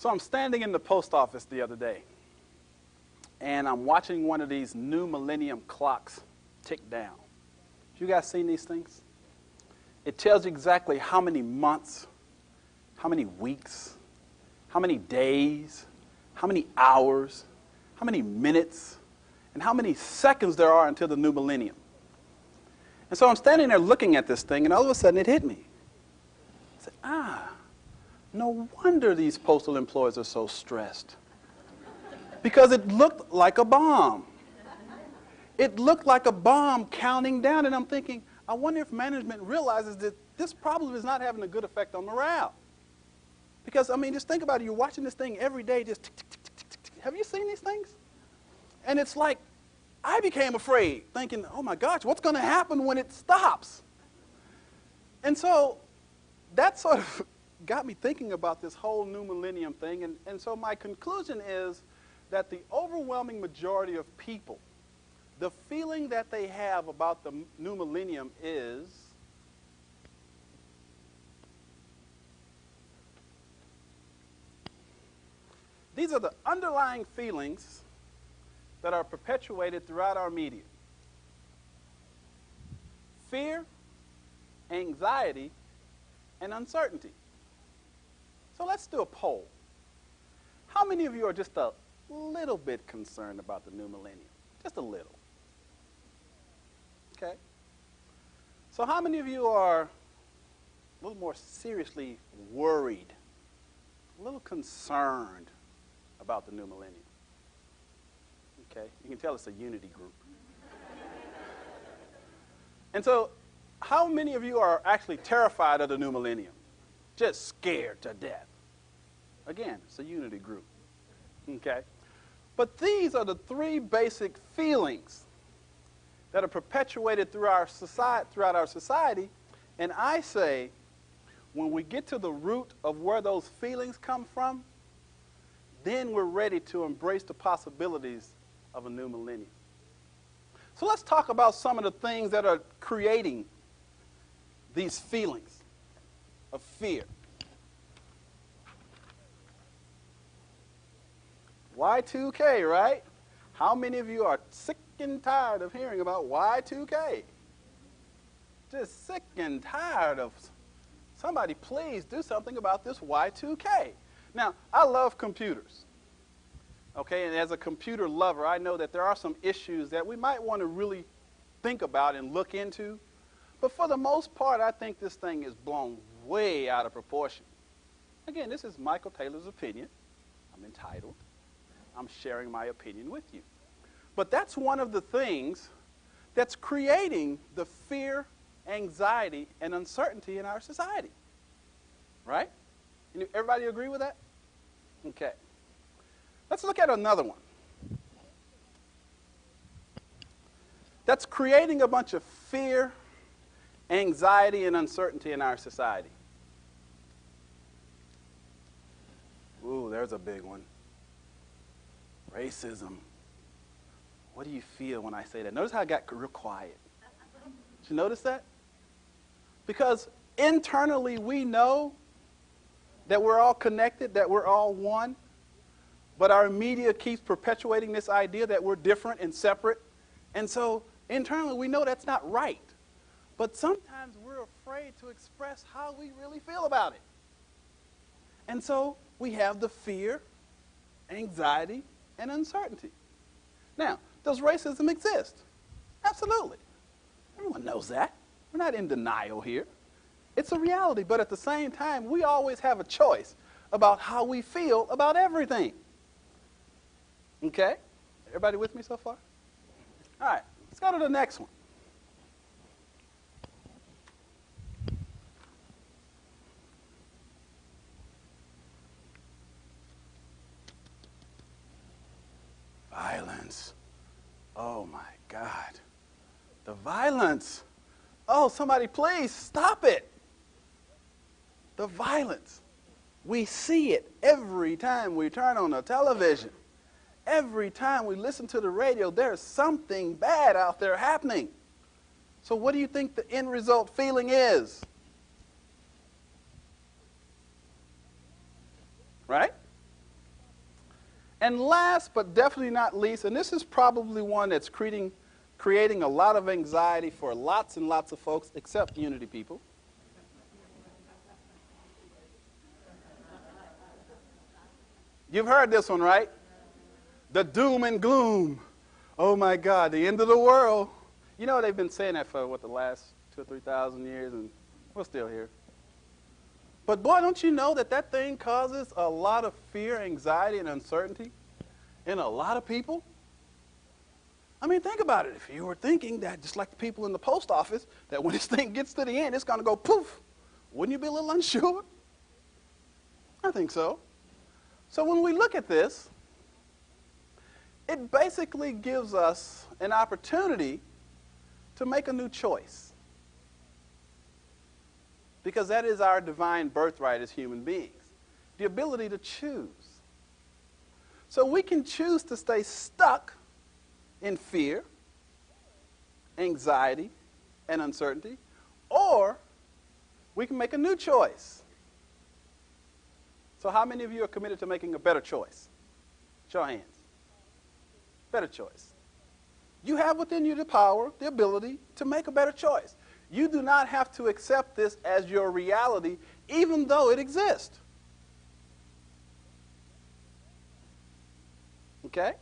So I'm standing in the post office the other day, and I'm watching one of these new millennium clocks tick down. You guys seen these things? It tells you exactly how many months, how many weeks, how many days, how many hours, how many minutes, and how many seconds there are until the new millennium. And so I'm standing there looking at this thing, and all of a sudden it hit me. I said, no wonder these postal employees are so stressed. Because it looked like a bomb. It looked like a bomb counting down, and I'm thinking, I wonder if management realizes that this problem is not having a good effect on morale. Because, I mean, just think about it. You're watching this thing every day, just tick, tick, tick, tick, tick, tick. Have you seen these things? And it's like, I became afraid, thinking, oh my gosh, what's going to happen when it stops? And so that sort of got me thinking about this whole new millennium thing. And so my conclusion is that the overwhelming majority of people, the feeling that they have about the new millennium is these are the underlying feelings that are perpetuated throughout our media. Fear, anxiety, and uncertainty. So let's do a poll. How many of you are just a little bit concerned about the new millennium? Just a little. Okay? So how many of you are a little more seriously worried, a little concerned about the new millennium? Okay? You can tell it's a unity group. And so how many of you are actually terrified of the new millennium? Just scared to death. Again, it's a unity group. Okay? But these are the three basic feelings that are perpetuated throughout our society. And I say, when we get to the root of where those feelings come from, then we're ready to embrace the possibilities of a new millennium. So let's talk about some of the things that are creating these feelings of fear. Y2K, right? How many of you are sick and tired of hearing about Y2K? Just sick and tired of somebody please do something about this Y2K. Now, I love computers. Okay, and as a computer lover, I know that there are some issues that we might want to really think about and look into. But for the most part, I think this thing is blown way out of proportion. Again, this is Michael Taylor's opinion. I'm entitled. I'm sharing my opinion with you. But that's one of the things that's creating the fear, anxiety, and uncertainty in our society. Right? Everybody agree with that? Okay. Let's look at another one. That's creating a bunch of fear, anxiety, and uncertainty in our society. Ooh, there's a big one. Racism. What do you feel when I say that? Notice how I got real quiet. Did you notice that? Because internally we know that we're all connected, that we're all one, but our media keeps perpetuating this idea that we're different and separate. And so internally we know that's not right. But sometimes we're afraid to express how we really feel about it. And so we have the fear, anxiety, and uncertainty. Now, does racism exist? Absolutely. Everyone knows that. We're not in denial here. It's a reality, but at the same time, we always have a choice about how we feel about everything. Okay? Everybody with me so far? All right, let's go to the next one. Violence. Oh my God. The violence. Oh, somebody please stop it. The violence. We see it every time we turn on the television. Every time we listen to the radio, there's something bad out there happening. So what do you think the end result feeling is? Right? And last but definitely not least, and this is probably one that's creating a lot of anxiety for lots and lots of folks, except Unity people. You've heard this one, right? The doom and gloom. Oh my God, the end of the world. You know, they've been saying that for, the last 2,000 or 3,000 years, and we're still here. But boy, don't you know that thing causes a lot of fear, anxiety, and uncertainty in a lot of people? I mean, think about it. If you were thinking that, just like the people in the post office, that when this thing gets to the end, it's going to go poof, wouldn't you be a little unsure? I think so. So when we look at this, it basically gives us an opportunity to make a new choice. Because that is our divine birthright as human beings, the ability to choose. So we can choose to stay stuck in fear, anxiety, and uncertainty, or we can make a new choice. So how many of you are committed to making a better choice? Show of hands. Better choice. You have within you the power, the ability to make a better choice. You do not have to accept this as your reality, even though it exists. Okay?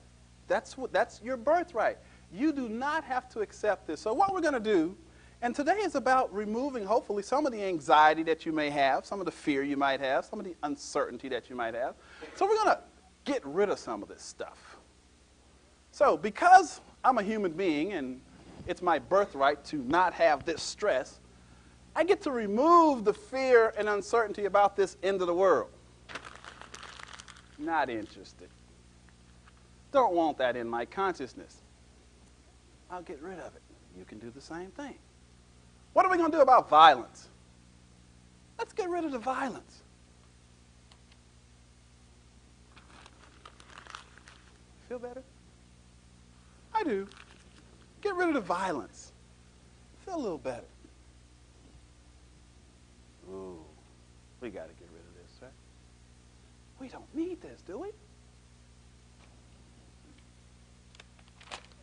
That's your birthright. You do not have to accept this. So what we're going to do, and today is about removing, hopefully, some of the anxiety that you may have, some of the fear you might have, some of the uncertainty that you might have. So we're going to get rid of some of this stuff. So because I'm a human being and it's my birthright to not have this stress, I get to remove the fear and uncertainty about this end of the world. Not interested. Don't want that in my consciousness. I'll get rid of it. You can do the same thing. What are we going to do about violence? Let's get rid of the violence. Feel better? I do. Get rid of the violence. Feel a little better. Ooh, we got to get rid of this, right? We don't need this, do we?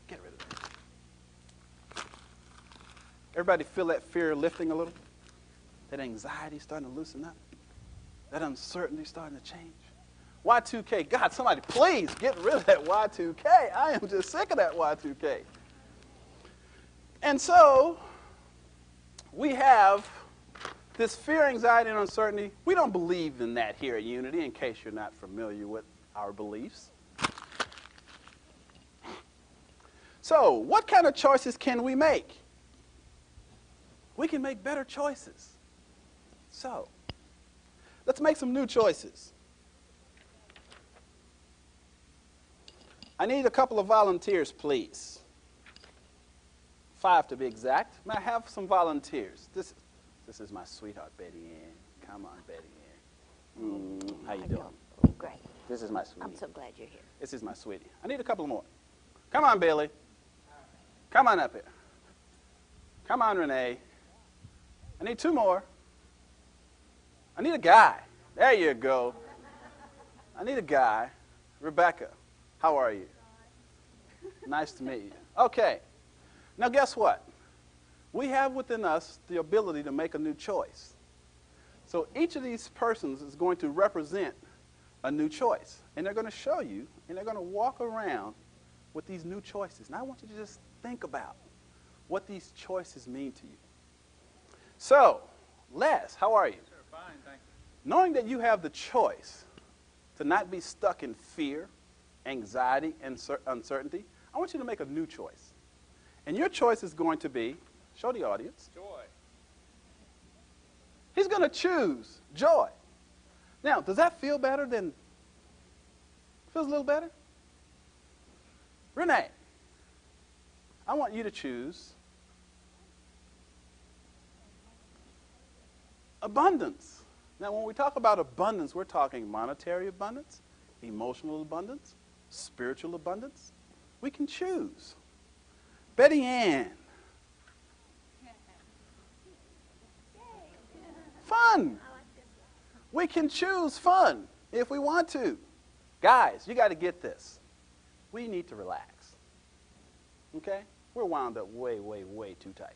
Get rid of this. Everybody feel that fear lifting a little? That anxiety starting to loosen up? That uncertainty starting to change? Y2K. God, somebody please get rid of that Y2K. I am just sick of that Y2K. And so we have this fear, anxiety, and uncertainty. We don't believe in that here at Unity, in case you're not familiar with our beliefs. So what kind of choices can we make? We can make better choices. So let's make some new choices. I need a couple of volunteers, please. 5 to be exact. May I have some volunteers? This is my sweetheart, Betty Ann. Come on, Betty Ann. How you doing? Oh, great. This is my sweetie. I'm so glad you're here. This is my sweetie. I need a couple more. Come on, Billy. Come on up here. Come on, Renee. I need 2 more. I need a guy. There you go. I need a guy. Rebecca, how are you? Nice to meet you. Okay. Now guess what? We have within us the ability to make a new choice. So each of these persons is going to represent a new choice. And they're going to show you, and they're going to walk around with these new choices. Now I want you to just think about what these choices mean to you. So, Les, how are you? Sir, fine, thank you. Knowing that you have the choice to not be stuck in fear, anxiety, and uncertainty, I want you to make a new choice. And your choice is going to be, show the audience. Joy. He's going to choose joy. Now, does that feel better than, feels a little better? Renee, I want you to choose abundance. Now, when we talk about abundance, we're talking monetary abundance, emotional abundance, spiritual abundance. We can choose. Betty Ann. Fun. We can choose fun if we want to. Guys, you got to get this. We need to relax. Okay? We're wound up way, way, way too tight.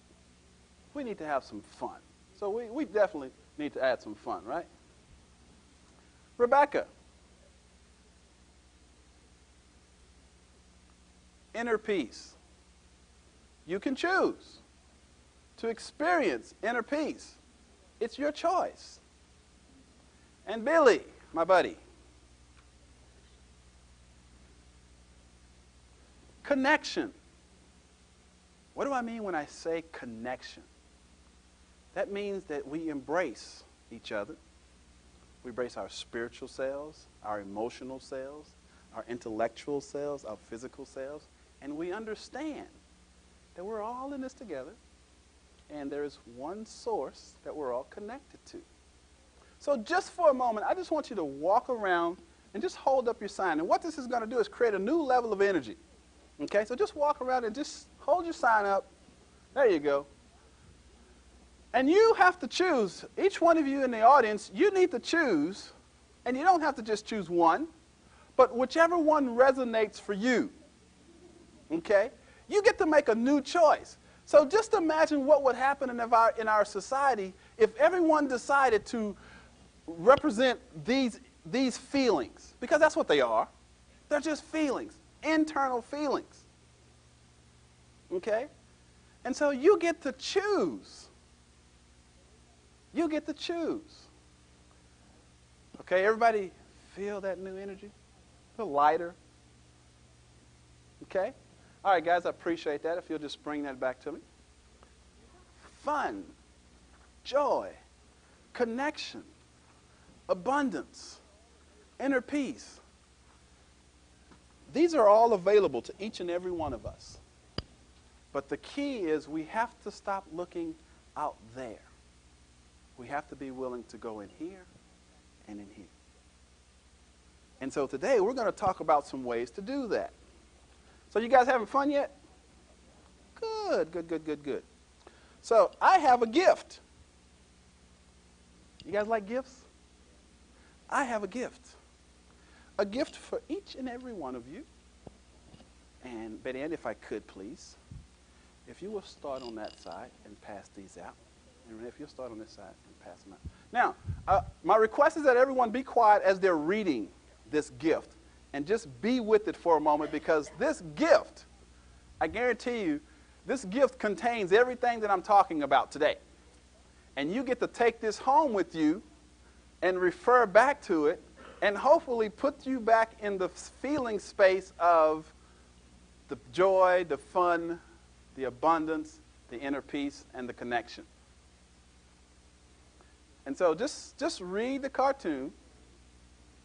We need to have some fun. So we definitely need to add some fun, right? Rebecca. Inner peace. You can choose to experience inner peace. It's your choice. And Billy, my buddy. Connection. What do I mean when I say connection? That means that we embrace each other. We embrace our spiritual selves, our emotional selves, our intellectual selves, our physical selves, and we understand that we're all in this together, and there is one source that we're all connected to. So just for a moment, I just want you to walk around and just hold up your sign. And what this is going to do is create a new level of energy. Okay, so just walk around and just hold your sign up. There you go. And you have to choose, each one of you in the audience, you need to choose, and you don't have to just choose one, but whichever one resonates for you. Okay? You get to make a new choice. So just imagine what would happen in our society if everyone decided to represent these feelings, because that's what they are. They're just feelings, internal feelings. Okay? And so you get to choose. You get to choose. Okay, everybody feel that new energy? A little lighter. Okay? All right, guys, I appreciate that. If you'll just bring that back to me. Fun, joy, connection, abundance, inner peace. These are all available to each and every one of us. But the key is we have to stop looking out there. We have to be willing to go in here and in here. And so today we're going to talk about some ways to do that. So you guys having fun yet? Good, good, good, good, good. So I have a gift. You guys like gifts? I have a gift. A gift for each and every one of you. And Betty Ann, if I could, please, if you will start on that side and pass these out. And Renee, if you'll start on this side and pass them out. Now, my request is that everyone be quiet as they're reading this gift. And just be with it for a moment, because this gift, I guarantee you, this gift contains everything that I'm talking about today. And you get to take this home with you and refer back to it and hopefully put you back in the feeling space of the joy, the fun, the abundance, the inner peace, and the connection. And so just read the cartoon,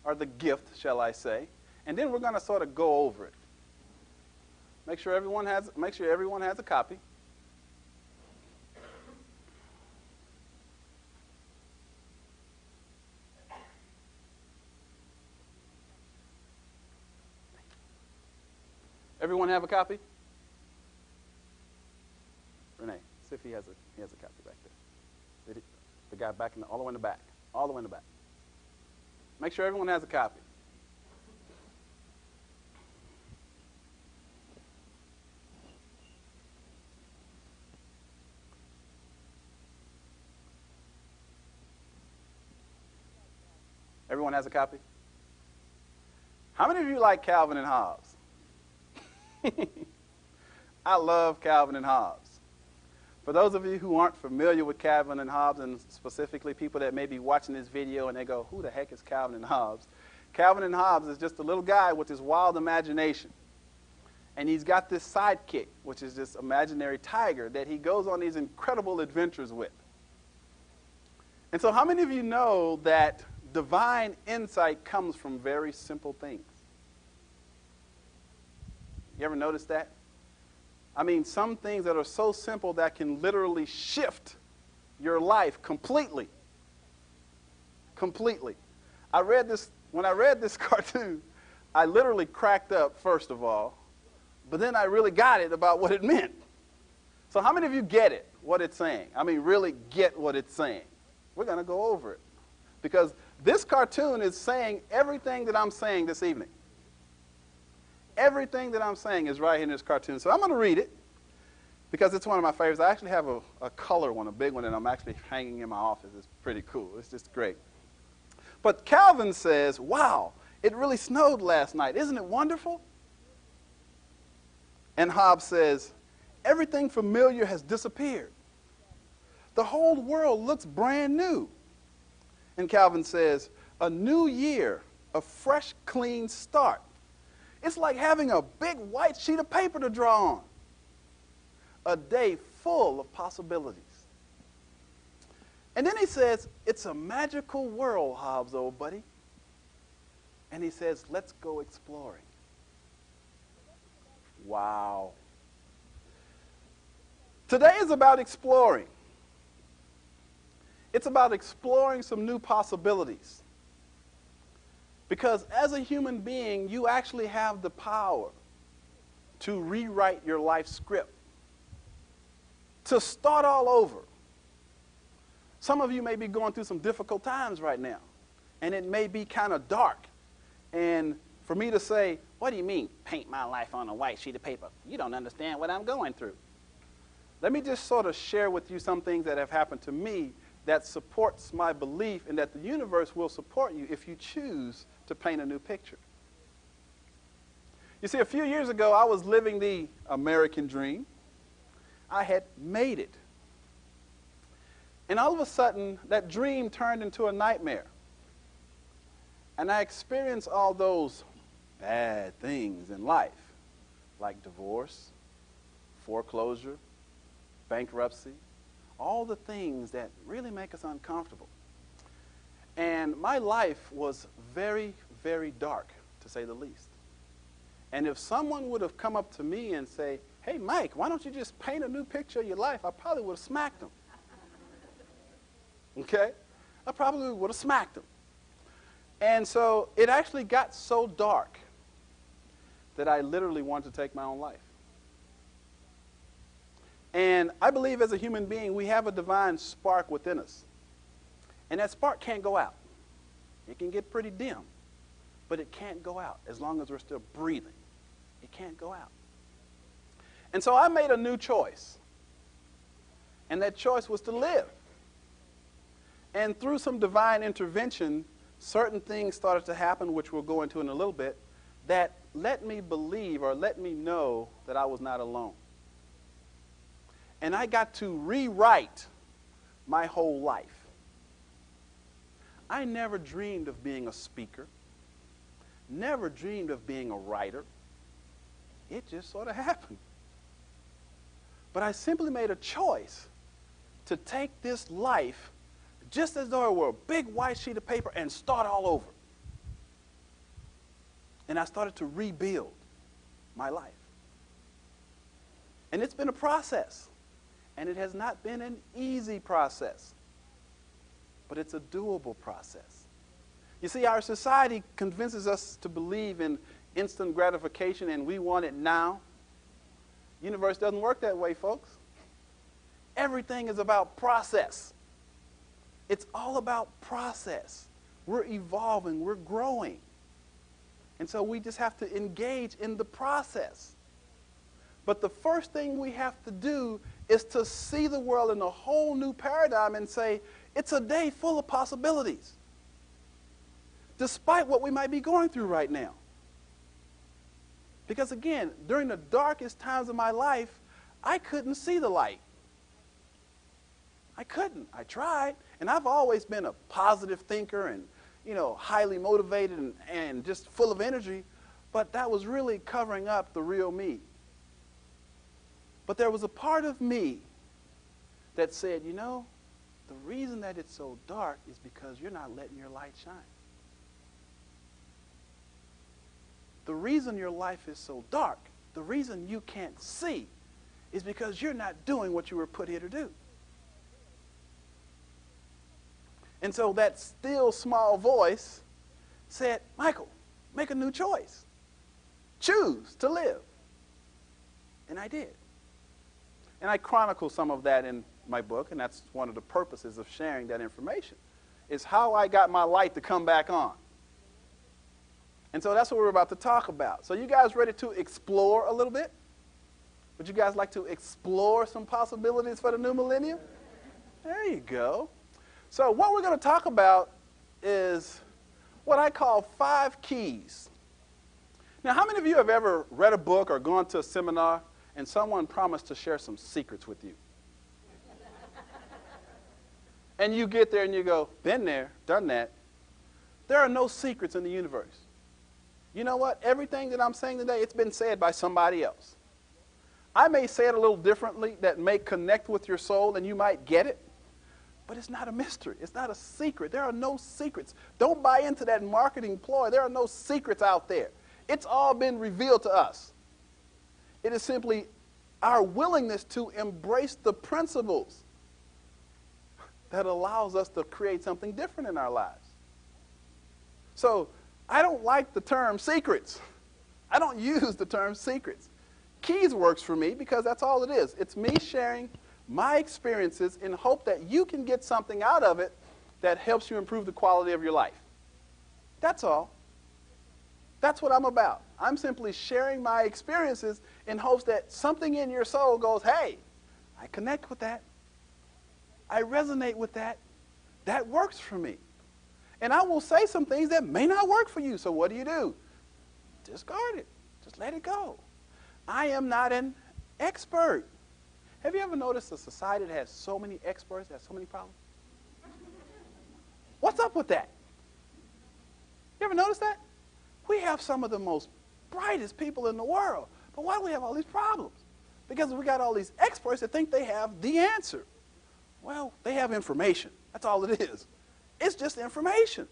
or the gift, shall I say, and then we're going to sort of go over it. Make sure everyone has a copy. Everyone have a copy? Renee, see if he has a copy back there. The guy back all the way in the back. All the way in the back. Make sure everyone has a copy. Everyone has a copy? How many of you like Calvin and Hobbes? I love Calvin and Hobbes. For those of you who aren't familiar with Calvin and Hobbes, and specifically people that may be watching this video and they go, who the heck is Calvin and Hobbes? Calvin and Hobbes is just a little guy with this wild imagination. And he's got this sidekick, which is this imaginary tiger that he goes on these incredible adventures with. And so how many of you know that divine insight comes from very simple things? You ever notice that? I mean, some things that are so simple that can literally shift your life completely. Completely. When I read this cartoon, I literally cracked up, first of all, but then I really got it about what it meant. So how many of you get it, what it's saying? I mean, really get what it's saying? We're going to go over it. Because This cartoon is saying everything that I'm saying this evening. Everything that I'm saying is right here in this cartoon. So I'm going to read it because it's one of my favorites. I actually have a color one, a big one, that I'm actually hanging in my office. It's pretty cool. It's just great. But Calvin says, wow, it really snowed last night. Isn't it wonderful? And Hobbes says, everything familiar has disappeared. The whole world looks brand new. And Calvin says, a new year, a fresh, clean start. It's like having a big white sheet of paper to draw on. A day full of possibilities. And then he says, it's a magical world, Hobbes, old buddy. And he says, let's go exploring. Wow. Today is about exploring. It's about exploring some new possibilities. Because as a human being, you actually have the power to rewrite your life script, to start all over. Some of you may be going through some difficult times right now, and it may be kind of dark. And for me to say, what do you mean, paint my life on a white sheet of paper? You don't understand what I'm going through. Let me just sort of share with you some things that have happened to me that supports my belief in that the universe will support you if you choose to paint a new picture. You see, a few years ago, I was living the American dream. I had made it. And all of a sudden, that dream turned into a nightmare. And I experienced all those bad things in life, like divorce, foreclosure, bankruptcy, all the things that really make us uncomfortable. And my life was very, very dark, to say the least. And if someone would have come up to me and say, hey, Mike, why don't you just paint a new picture of your life, I probably would have smacked them. Okay? I probably would have smacked them. And so it actually got so dark that I literally wanted to take my own life. And I believe as a human being, we have a divine spark within us. And that spark can't go out. It can get pretty dim, but it can't go out as long as we're still breathing. It can't go out. And so I made a new choice. And that choice was to live. And through some divine intervention, certain things started to happen, which we'll go into in a little bit, that let me believe or let me know that I was not alone. And I got to rewrite my whole life. I never dreamed of being a speaker, never dreamed of being a writer. It just sort of happened. But I simply made a choice to take this life just as though it were a big white sheet of paper and start all over. And I started to rebuild my life. And it's been a process. And it has not been an easy process. But it's a doable process. You see, our society convinces us to believe in instant gratification and we want it now. The universe doesn't work that way, folks. Everything is about process. It's all about process. We're evolving, we're growing. And so we just have to engage in the process. But the first thing we have to do is to see the world in a whole new paradigm and say, it's a day full of possibilities, despite what we might be going through right now. Because again, during the darkest times of my life, I couldn't see the light. I couldn't. I tried. And I've always been a positive thinker and, highly motivated and just full of energy. But that was really covering up the real me. But there was a part of me that said, the reason that it's so dark is because you're not letting your light shine. The reason your life is so dark, the reason you can't see, is because you're not doing what you were put here to do. And so that still small voice said, Michael, make a new choice. Choose to live. And I did. And I chronicle some of that in my book, and that's one of the purposes of sharing that information, It's how I got my light to come back on. And so that's what we're about to talk about. So you guys ready to explore a little bit? Would you guys like to explore some possibilities for the new millennium? There you go. So what we're going to talk about is what I call 5 keys. Now, how many of you have ever read a book or gone to a seminar and someone promised to share some secrets with you? And you get there and you go, been there, done that. There are no secrets in the universe. You know what? Everything that I'm saying today, it's been said by somebody else. I may say it a little differently that may connect with your soul and you might get it, but it's not a mystery. It's not a secret. There are no secrets. Don't buy into that marketing ploy. There are no secrets out there. It's all been revealed to us. It is simply our willingness to embrace the principles that allows us to create something different in our lives. So I don't like the term secrets. I don't use the term secrets. Keys works for me because that's all it is. It's me sharing my experiences in hope that you can get something out of it that helps you improve the quality of your life. That's all. That's what I'm about. I'm simply sharing my experiences in hopes that something in your soul goes, hey, I connect with that. I resonate with that. That works for me. And I will say some things that may not work for you. So what do? Discard it. Just let it go. I am not an expert. Have you ever noticed a society that has so many experts, that has so many problems? What's up with that? You ever notice that? We have some of the most brightest people in the world. But why do we have all these problems? Because we got all these experts that think they have the answer. Well, they have information. That's all it is. It's just information.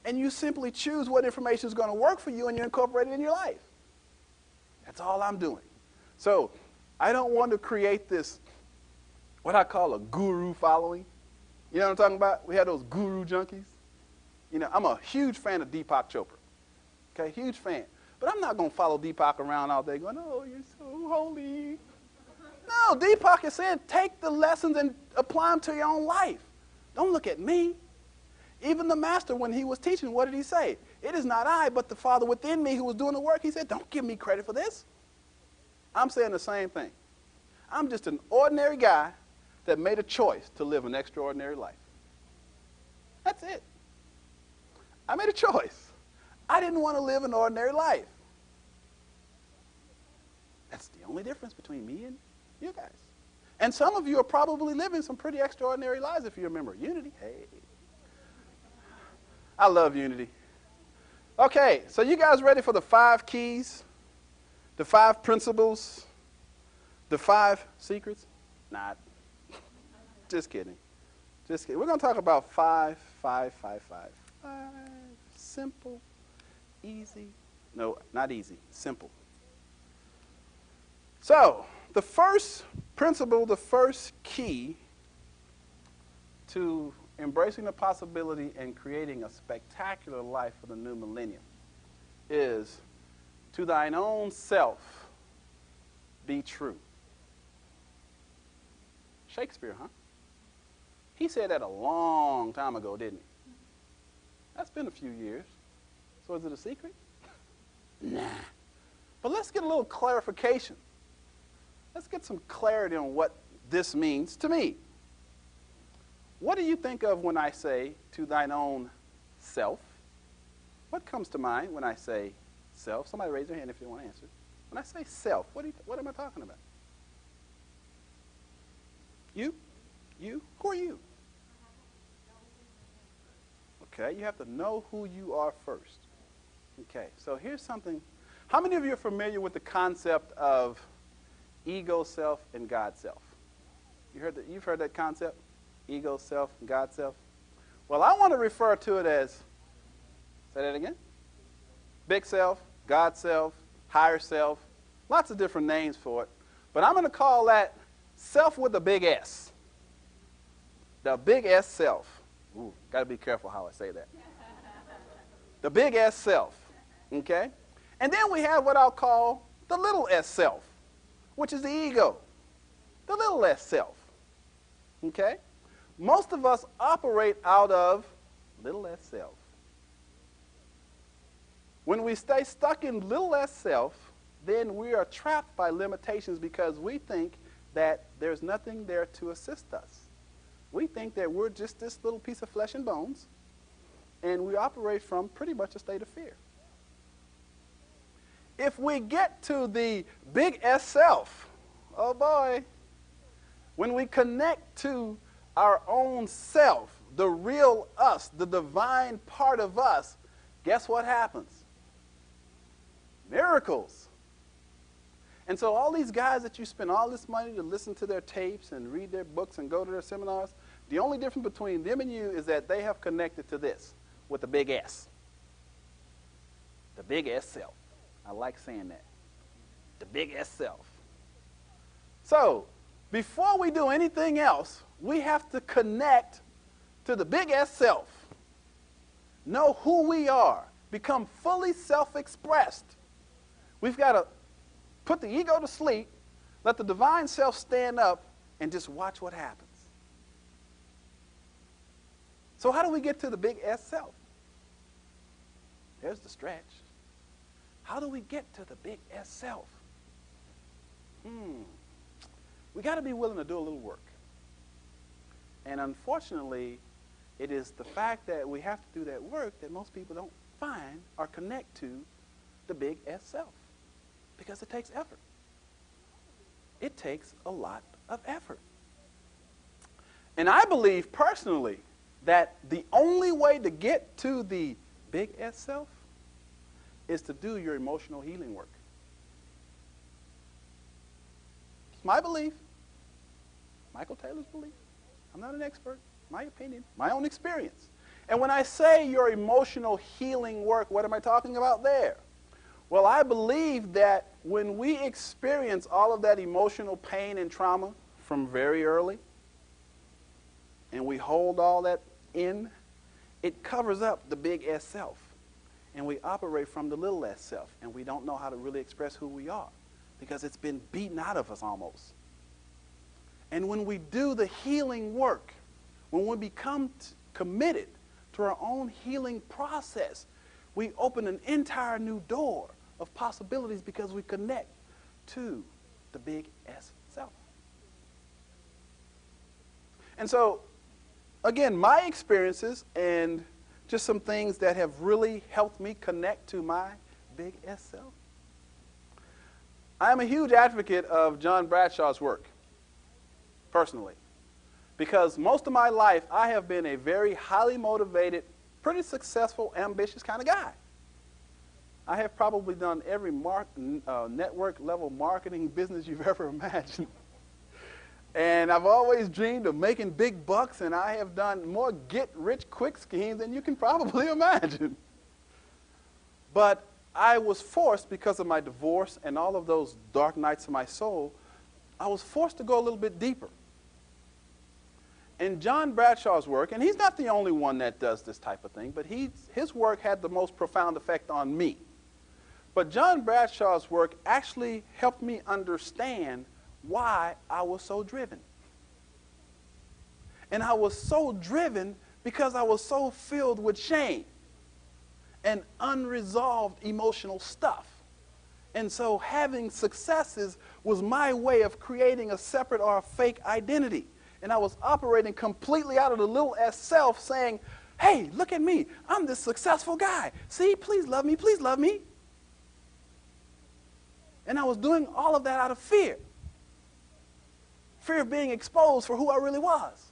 And you simply choose what information is going to work for you and you incorporate it in your life. That's all I'm doing. So I don't want to create this, what I call a guru following. You know what I'm talking about? We have those guru junkies. You know, I'm a huge fan of Deepak Chopra. Okay, huge fan. But I'm not going to follow Deepak around all day going, oh, you're so holy. No, Deepak is saying take the lessons and apply them to your own life. Don't look at me. Even the master, when he was teaching, what did he say? It is not I, but the Father within me who was doing the work. He said, don't give me credit for this. I'm saying the same thing. I'm just an ordinary guy that made a choice to live an extraordinary life. That's it. I made a choice. I didn't want to live an ordinary life. That's the only difference between me and you guys. And some of you are probably living some pretty extraordinary lives if you remember unity. Hey. I love unity. Okay, so you guys ready for the 5 keys? The 5 principles? The 5 secrets? Not. Just kidding. Just kidding. We're going to talk about 5 simple, easy. No, not easy. Simple. So, the first principle, the first key to embracing the possibility and creating a spectacular life for the new millennium is to thine own self be true. Shakespeare, huh? He said that a long time ago, didn't he? That's been a few years. So is it a secret? Nah. But let's get a little clarification. Let's get some clarity on what this means to me. What do you think of when I say to thine own self? What comes to mind when I say self? Somebody raise their hand if you want to answer. When I say self, what am I talking about? You? You? Who are you? Okay, you have to know who you are first. Okay, so here's something. How many of you are familiar with the concept of ego self and God self? You've heard that concept? Ego self and God self? Well, I want to refer to it as, say that again? Big self, God self, higher self, lots of different names for it. But I'm going to call that self with a big S. The big S self. Ooh, got to be careful how I say that. The big S self. Okay? And then we have what I'll call the little s self, which is the ego. The little s self. Okay? most of us operate out of little s self. When we stay stuck in little s self, then we are trapped by limitations because we think that there's nothing there to assist us. We think that we're just this little piece of flesh and bones, and we operate from pretty much a state of fear. If we get to the big S self, oh boy, when we connect to our own self, the real us, the divine part of us, guess what happens? Miracles. And so all these guys that you spend all this money to listen to their tapes and read their books and go to their seminars, the only difference between them and you is that they have connected to this with the big S. The big S self. I like saying that. The big S self. So, before we do anything else, we have to connect to the big S self. Know who we are. Become fully self-expressed. We've got to put the ego to sleep, let the divine self stand up, and just watch what happens. So how do we get to the big S self? There's the stretch. How do we get to the big S self? We got to be willing to do a little work. And unfortunately, it is the fact that we have to do that work that most people don't find or connect to the big S self. Because it takes effort. It takes a lot of effort. And I believe personally that the only way to get to the big S self is to do your emotional healing work. It's my belief. Michael Taylor's belief. I'm not an expert. My opinion. My own experience. And when I say your emotional healing work, what am I talking about there? Well, I believe that when we experience all of that emotional pain and trauma from very early, and we hold all that in, it covers up the big S self. And we operate from the little s self, and we don't know how to really express who we are because it's been beaten out of us almost. And when we do the healing work, when we become committed to our own healing process, we open an entire new door of possibilities because we connect to the big S self. And so, again, my experiences and just some things that have really helped me connect to my big S self. I'm a huge advocate of John Bradshaw's work, personally, because most of my life I have been a very highly motivated, pretty successful, ambitious kind of guy. I have probably done every network level marketing business you've ever imagined. And I've always dreamed of making big bucks, and I have done more get-rich-quick schemes than you can probably imagine. But I was forced, because of my divorce and all of those dark nights of my soul, I was forced to go a little bit deeper. And John Bradshaw's work, and he's not the only one that does this type of thing, but his work had the most profound effect on me. But John Bradshaw's work actually helped me understand why I was so driven. And I was so driven because I was so filled with shame and unresolved emotional stuff. And so having successes was my way of creating a separate or a fake identity. And I was operating completely out of the little s self, saying, hey, look at me. I'm this successful guy. See, please love me, please love me. And I was doing all of that out of fear. Fear of being exposed for who I really was.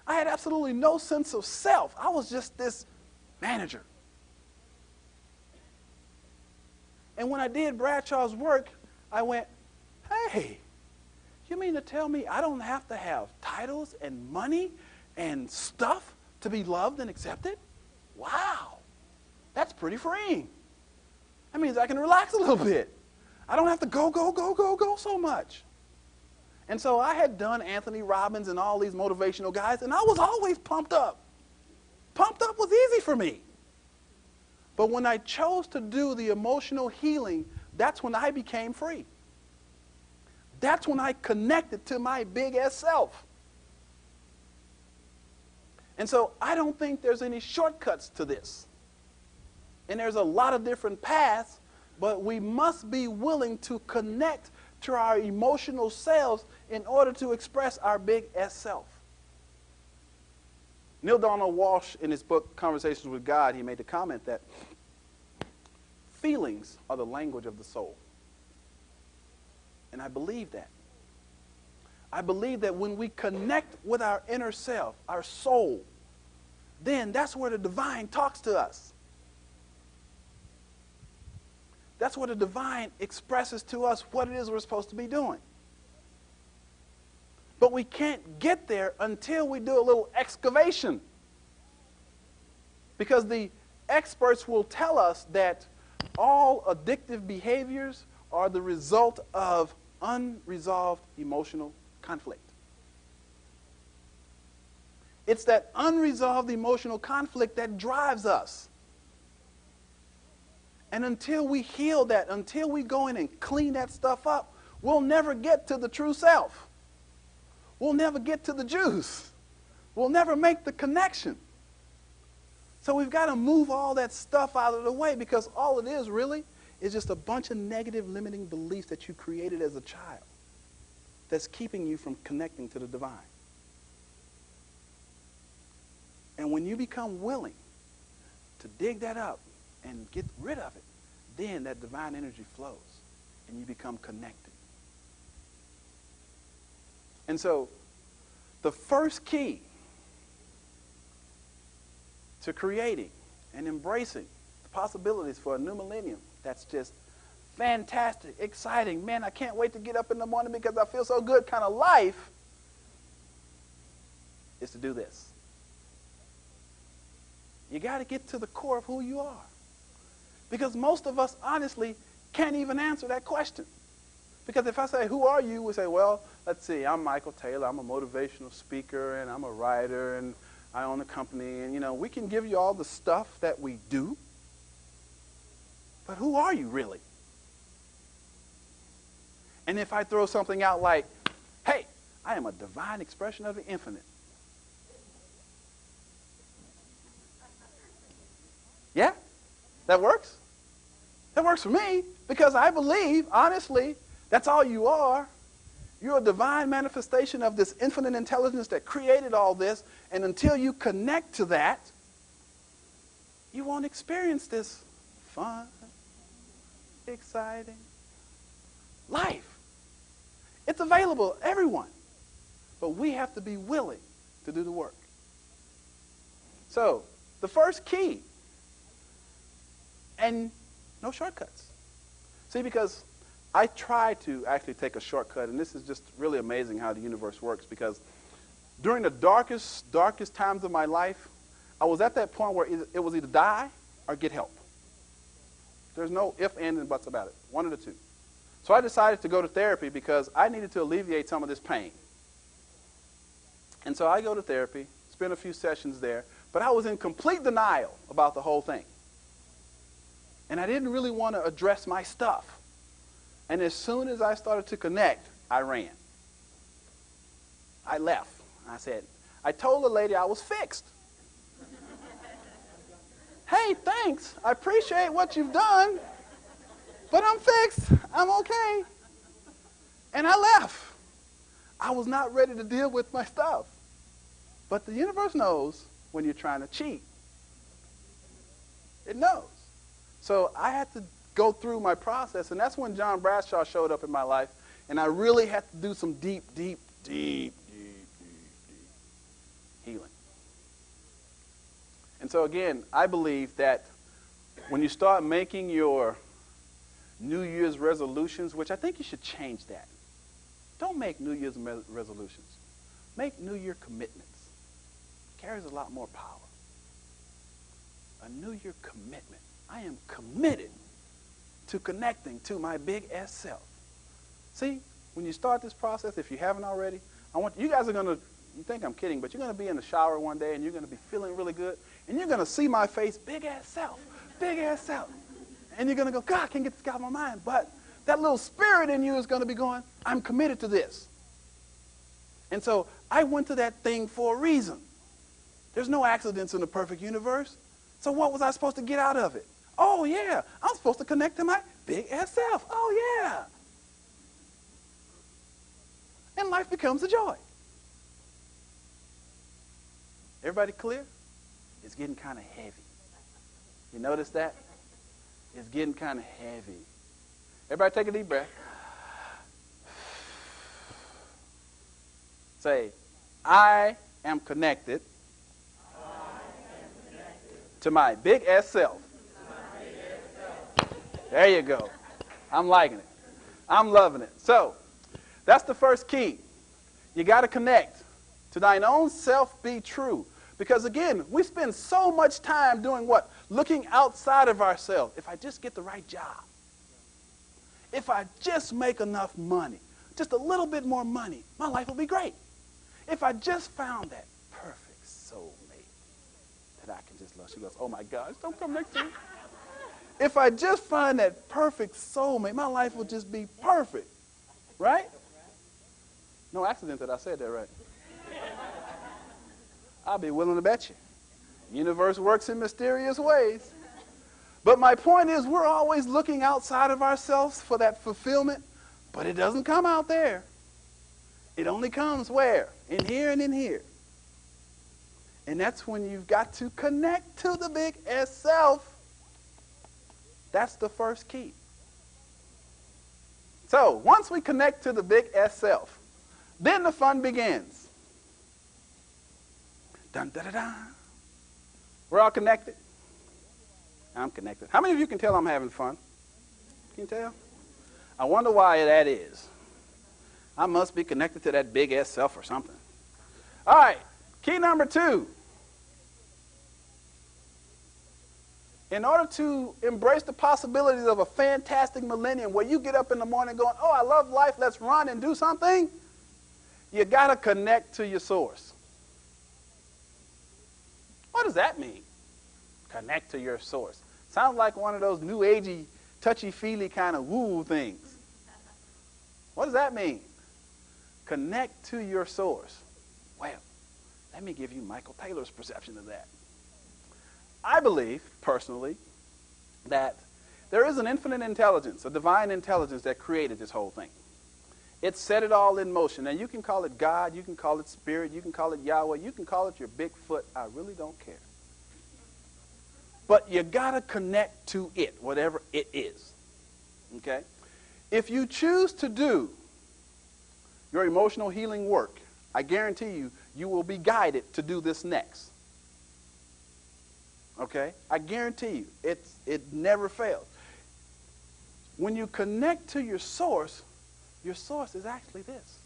I had absolutely no sense of self. I was just this manager. And when I did Bradshaw's work, I went, hey, you mean to tell me I don't have to have titles and money and stuff to be loved and accepted? Wow, that's pretty freeing. That means I can relax a little bit. I don't have to go so much. And so I had done Anthony Robbins and all these motivational guys, and I was always pumped up. Pumped up was easy for me. But when I chose to do the emotional healing, that's when I became free. That's when I connected to my big S self. And so I don't think there's any shortcuts to this. And there's a lot of different paths, but we must be willing to connect to our emotional selves in order to express our big S self. Neil Donald Walsh, in his book, Conversations with God, he made the comment that feelings are the language of the soul. And I believe that. I believe that when we connect with our inner self, our soul, then that's where the divine talks to us. That's where the divine expresses to us what it is we're supposed to be doing. But we can't get there until we do a little excavation. Because the experts will tell us that all addictive behaviors are the result of unresolved emotional conflict. It's that unresolved emotional conflict that drives us. And until we heal that, until we go in and clean that stuff up, we'll never get to the true self. We'll never get to the juice. We'll never make the connection. So we've got to move all that stuff out of the way, because all it is really is just a bunch of negative limiting beliefs that you created as a child that's keeping you from connecting to the divine. And when you become willing to dig that up and get rid of it, then that divine energy flows and you become connected. And so the first key to creating and embracing the possibilities for a new millennium that's just fantastic, exciting, man, I can't wait to get up in the morning because I feel so good kind of life, is to do this. You got to get to the core of who you are. Because most of us, honestly, can't even answer that question. Because if I say, who are you? We say, well, let's see, I'm Michael Taylor. I'm a motivational speaker, and I'm a writer, and I own a company. And, you know, we can give you all the stuff that we do. But who are you really? And if I throw something out like, hey, I am a divine expression of the infinite. Yeah? That works? That works for me, because I believe, honestly, that's all you are. You're a divine manifestation of this infinite intelligence that created all this, and until you connect to that, you won't experience this fun, exciting life. It's available to everyone, but we have to be willing to do the work. So, the first key, and no shortcuts. See, because I try to actually take a shortcut, and this is just really amazing how the universe works, because during the darkest times of my life, I was at that point where it was either die or get help. There's no if, ands, and buts about it. One of the two. So I decided to go to therapy because I needed to alleviate some of this pain. And so I go to therapy, spend a few sessions there, but I was in complete denial about the whole thing. And I didn't really want to address my stuff. And as soon as I started to connect, I ran. I left. I told the lady I was fixed. Hey, thanks. I appreciate what you've done, but I'm fixed. I'm okay. And I left. I was not ready to deal with my stuff. But the universe knows when you're trying to cheat. It knows. So I had to go through my process, and that's when John Bradshaw showed up in my life, and I really had to do some deep healing. And so again, I believe that when you start making your New Year's resolutions, which I think you should change that. Don't make New Year's resolutions. Make New Year commitments. It carries a lot more power. A New Year commitment. I am committed to connecting to my big S self. See, when you start this process, if you haven't already, you guys are going to, you think I'm kidding, but you're going to be in the shower one day and you're going to be feeling really good, and you're going to see my face, big ass self, big ass self. And you're going to go, God, I can't get this out of my mind. But that little spirit in you is going to be going, I'm committed to this. And so I went to that thing for a reason. There's no accidents in the perfect universe. So what was I supposed to get out of it? Oh, yeah, I'm supposed to connect to my big ass self. Oh, yeah. And life becomes a joy. Everybody clear? It's getting kind of heavy. You notice that? It's getting kind of heavy. Everybody take a deep breath. Say, I am connected to my big ass self. There you go. I'm liking it. I'm loving it. So, that's the first key. You got to connect to thine own self be true. Because again, we spend so much time doing what? Looking outside of ourselves. If I just get the right job. If I just make enough money. Just a little bit more money. My life will be great. If I just found that perfect soulmate that I can just love. She goes, oh my gosh, don't come next to me. If I just find that perfect soulmate, my life will just be perfect. Right? No accident that I said that right. I'll be willing to bet you. The universe works in mysterious ways. But my point is, we're always looking outside of ourselves for that fulfillment, but it doesn't come out there. It only comes where? In here and in here. And that's when you've got to connect to the big S self. That's the first key. So, once we connect to the big S self, then the fun begins. Dun, da, da, da. We're all connected. I'm connected. How many of you can tell I'm having fun? Can you tell? I wonder why that is. I must be connected to that big S self or something. All right, key number 2. In order to embrace the possibilities of a fantastic millennium where you get up in the morning going, oh, I love life, let's run and do something, you got to connect to your source. What does that mean? Connect to your source. Sounds like one of those new agey, touchy-feely kind of woo things. What does that mean? Connect to your source. Well, let me give you Michael Taylor's perception of that. I believe, personally, that there is an infinite intelligence, a divine intelligence that created this whole thing. It set it all in motion. And you can call it God, you can call it Spirit, you can call it Yahweh, you can call it your Bigfoot. I really don't care. But you got to connect to it, whatever it is. Okay? If you choose to do your emotional healing work, I guarantee you, you will be guided to do this next. Okay? I guarantee you, it never fails. When you connect to your source is actually this.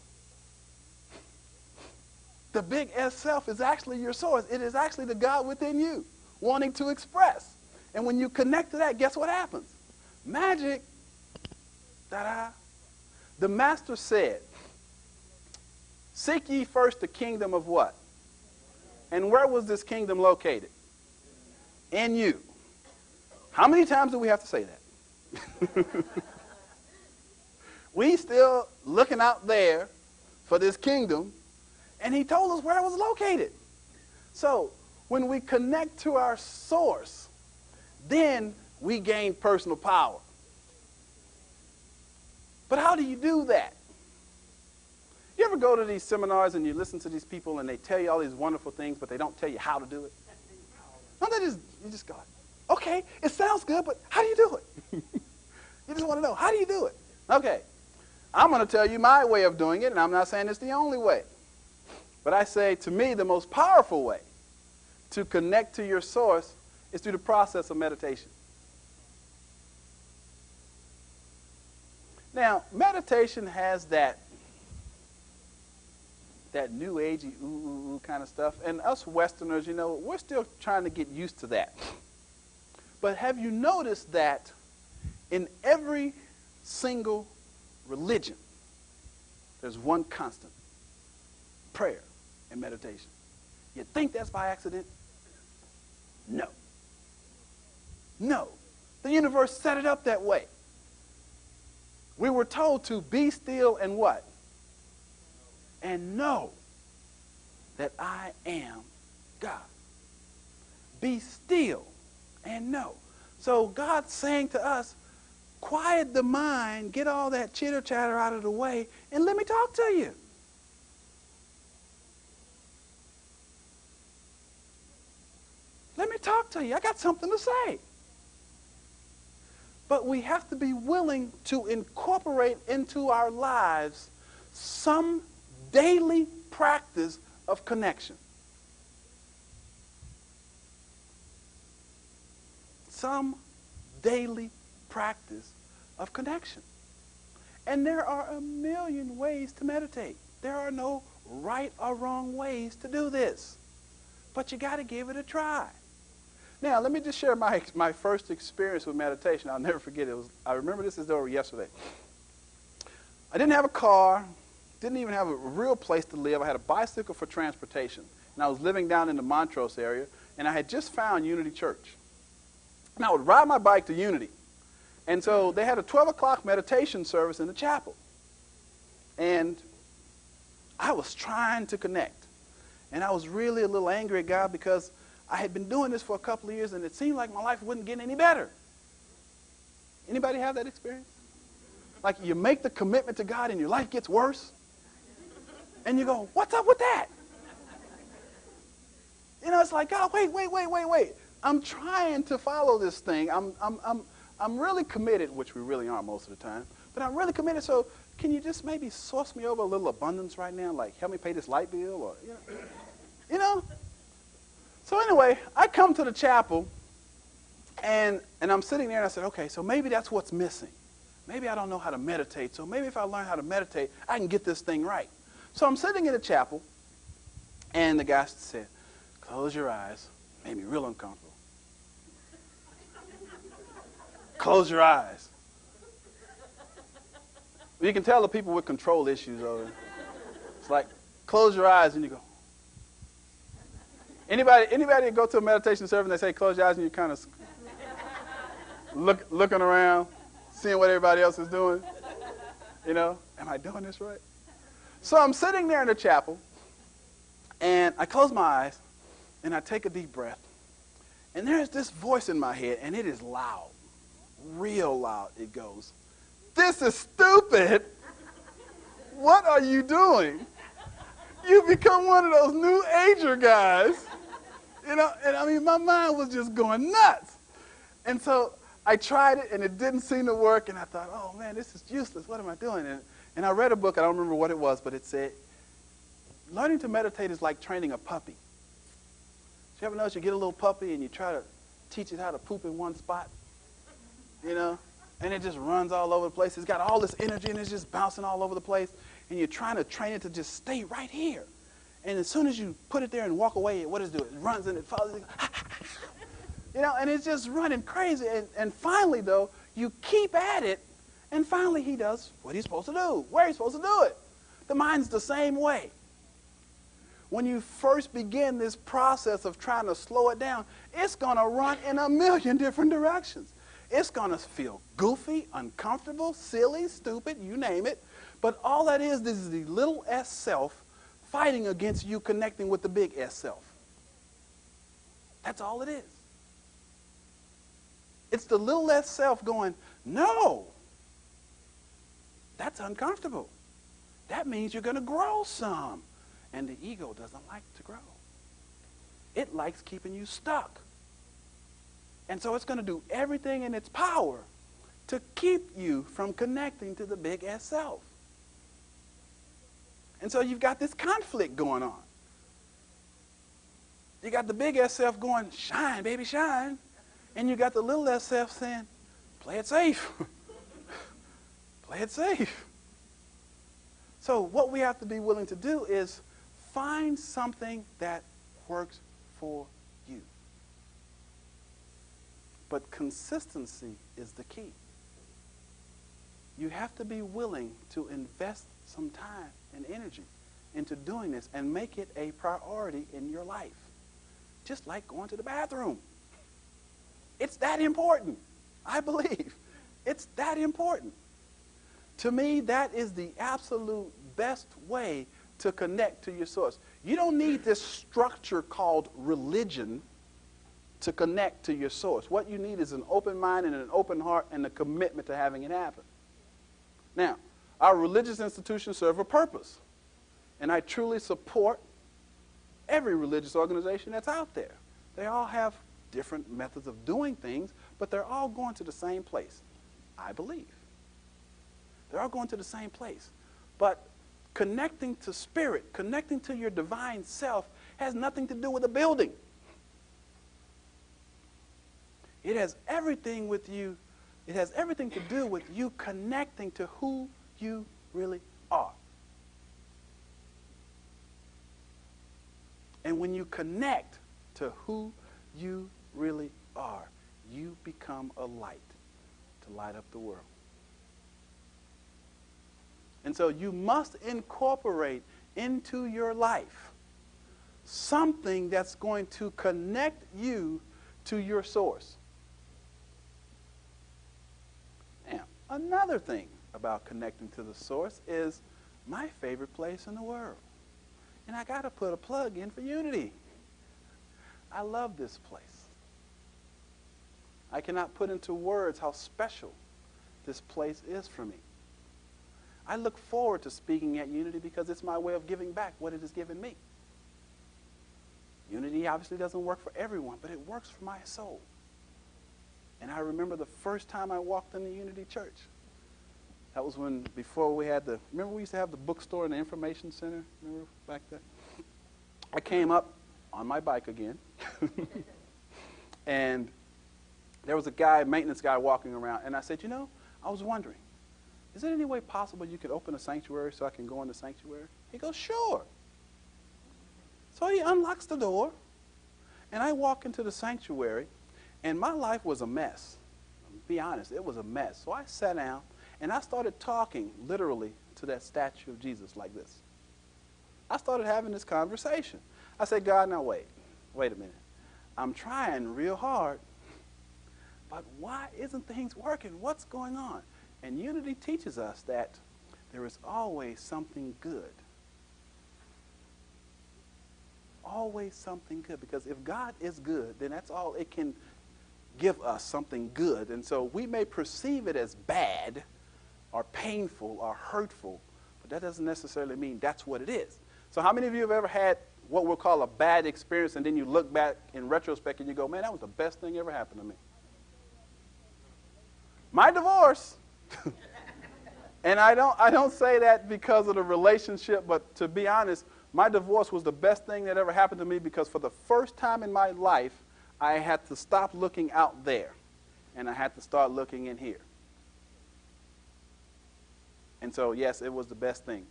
The big S self is actually your source. It is actually the God within you wanting to express. And when you connect to that, guess what happens? Magic. Ta-da. The master said, seek ye first the kingdom of what? And where was this kingdom located? In you. How many times do we have to say that? We still looking out there for this kingdom, and he told us where it was located. So when we connect to our source, then we gain personal power. But how do you do that? You ever go to these seminars and you listen to these people and they tell you all these wonderful things, but they don't tell you how to do it? No, you just go, okay, it sounds good, but how do you do it? You just want to know, how do you do it? Okay, I'm going to tell you my way of doing it, and I'm not saying it's the only way. But I say, to me, the most powerful way to connect to your source is through the process of meditation. Now, meditation has that new agey ooh kind of stuff, and us Westerners, you know, we're still trying to get used to that. But have you noticed that in every single religion, there's one constant: prayer and meditation. You think that's by accident? No. No. The universe set it up that way. We were told to be still and what? And know that I am God. be still and know. So God's saying to us, quiet the mind, get all that chitter chatter out of the way, and let me talk to you. Let me talk to you. I got something to say. But we have to be willing to incorporate into our lives some daily practice of connection. Some daily practice of connection. And there are a million ways to meditate. There are no right or wrong ways to do this. But you got to give it a try. Now, let me just share my first experience with meditation. I'll never forget it. I remember this as though yesterday. I didn't have a car, didn't even have a real place to live. I had a bicycle for transportation. And I was living down in the Montrose area, and I had just found Unity Church. And I would ride my bike to Unity. And so they had a 12 o'clock meditation service in the chapel. And I was trying to connect. And I was really a little angry at God because I had been doing this for a couple of years, and it seemed like my life wasn't getting any better. Anybody have that experience? Like you make the commitment to God and your life gets worse. And you go, what's up with that? You know, it's like, God, wait. I'm trying to follow this thing. I'm really committed, which we really aren't most of the time. But I'm really committed, so can you just maybe source me over a little abundance right now? Like help me pay this light bill or, you know? So anyway, I come to the chapel, and I'm sitting there, and I said, okay, so maybe that's what's missing. Maybe I don't know how to meditate, so maybe if I learn how to meditate, I can get this thing right. So I'm sitting in the chapel, and the guy said, close your eyes. Made me real uncomfortable. Close your eyes. You can tell the people with control issues over. It's like, close your eyes, and you go. Anybody go to a meditation service and they say close your eyes and you're kind of looking around, seeing what everybody else is doing? You know, am I doing this right? So I'm sitting there in the chapel, and I close my eyes, and I take a deep breath, and there's this voice in my head, and it is loud, real loud. It goes, this is stupid. What are you doing? You become one of those new ager guys. You know, and I mean, my mind was just going nuts. And so I tried it, and it didn't seem to work, and I thought, oh, man, this is useless. What am I doing? And I read a book. I don't remember what it was, but it said, learning to meditate is like training a puppy. You ever notice you get a little puppy, and you try to teach it how to poop in one spot? You know? And it just runs all over the place. It's got all this energy, and it's just bouncing all over the place. And you're trying to train it to just stay right here. And as soon as you put it there and walk away, what does it do? It runs and it follows. You know, and it's just running crazy. And finally, though, you keep at it, and finally he does what he's supposed to do, where he's supposed to do it. The mind's the same way. When you first begin this process of trying to slow it down, it's going to run in a million different directions. It's going to feel goofy, uncomfortable, silly, stupid, you name it. But all that is the little S self fighting against you connecting with the big S self. That's all it is. It's the little S self going, no, that's uncomfortable. That means you're going to grow some. And the ego doesn't like to grow. It likes keeping you stuck. And so it's going to do everything in its power to keep you from connecting to the big S self. And so you've got this conflict going on. You got the big S self going, shine, baby, shine. And you got the little S self saying, play it safe. Play it safe. So what we have to be willing to do is find something that works for you. But consistency is the key. You have to be willing to invest some time and energy into doing this and make it a priority in your life. Just like going to the bathroom. It's that important, I believe. It's that important. To me, that is the absolute best way to connect to your source. You don't need this structure called religion to connect to your source. What you need is an open mind and an open heart and a commitment to having it happen. Now, our religious institutions serve a purpose. And I truly support every religious organization that's out there. They all have different methods of doing things, but they're all going to the same place, I believe. They're all going to the same place. But connecting to spirit, connecting to your divine self has nothing to do with a building. It has everything with you. It has everything to do with you connecting to who you really are. And when you connect to who you really are, you become a light to light up the world. And so you must incorporate into your life something that's going to connect you to your source. Now, another thing about connecting to the source is my favorite place in the world. And I got to put a plug in for Unity. I love this place. I cannot put into words how special this place is for me. I look forward to speaking at Unity because it's my way of giving back what it has given me. Unity obviously doesn't work for everyone, but it works for my soul. And I remember the first time I walked into Unity Church. That was when, before we had remember we used to have the bookstore and the information center? Remember back then? I came up on my bike again. And there was a maintenance guy walking around. And I said, you know, I was wondering, is there any way possible you could open a sanctuary so I can go in the sanctuary? He goes, sure. So he unlocks the door, and I walk into the sanctuary, and my life was a mess. To be honest, it was a mess. So I sat down, and I started talking literally to that statue of Jesus like this. I started having this conversation. I said, God, now wait a minute. I'm trying real hard, but why isn't things working? What's going on? And Unity teaches us that there is always something good. Always something good. Because if God is good, then that's all it can give us, something good. And so we may perceive it as bad or painful or hurtful, but that doesn't necessarily mean that's what it is. So how many of you have ever had what we'll call a bad experience, and then you look back in retrospect and you go, man, that was the best thing ever happened to me? My divorce. And I don't say that because of the relationship, but to be honest, my divorce was the best thing that ever happened to me because for the first time in my life, I had to stop looking out there, and I had to start looking in here. And so, yes, it was the best thing.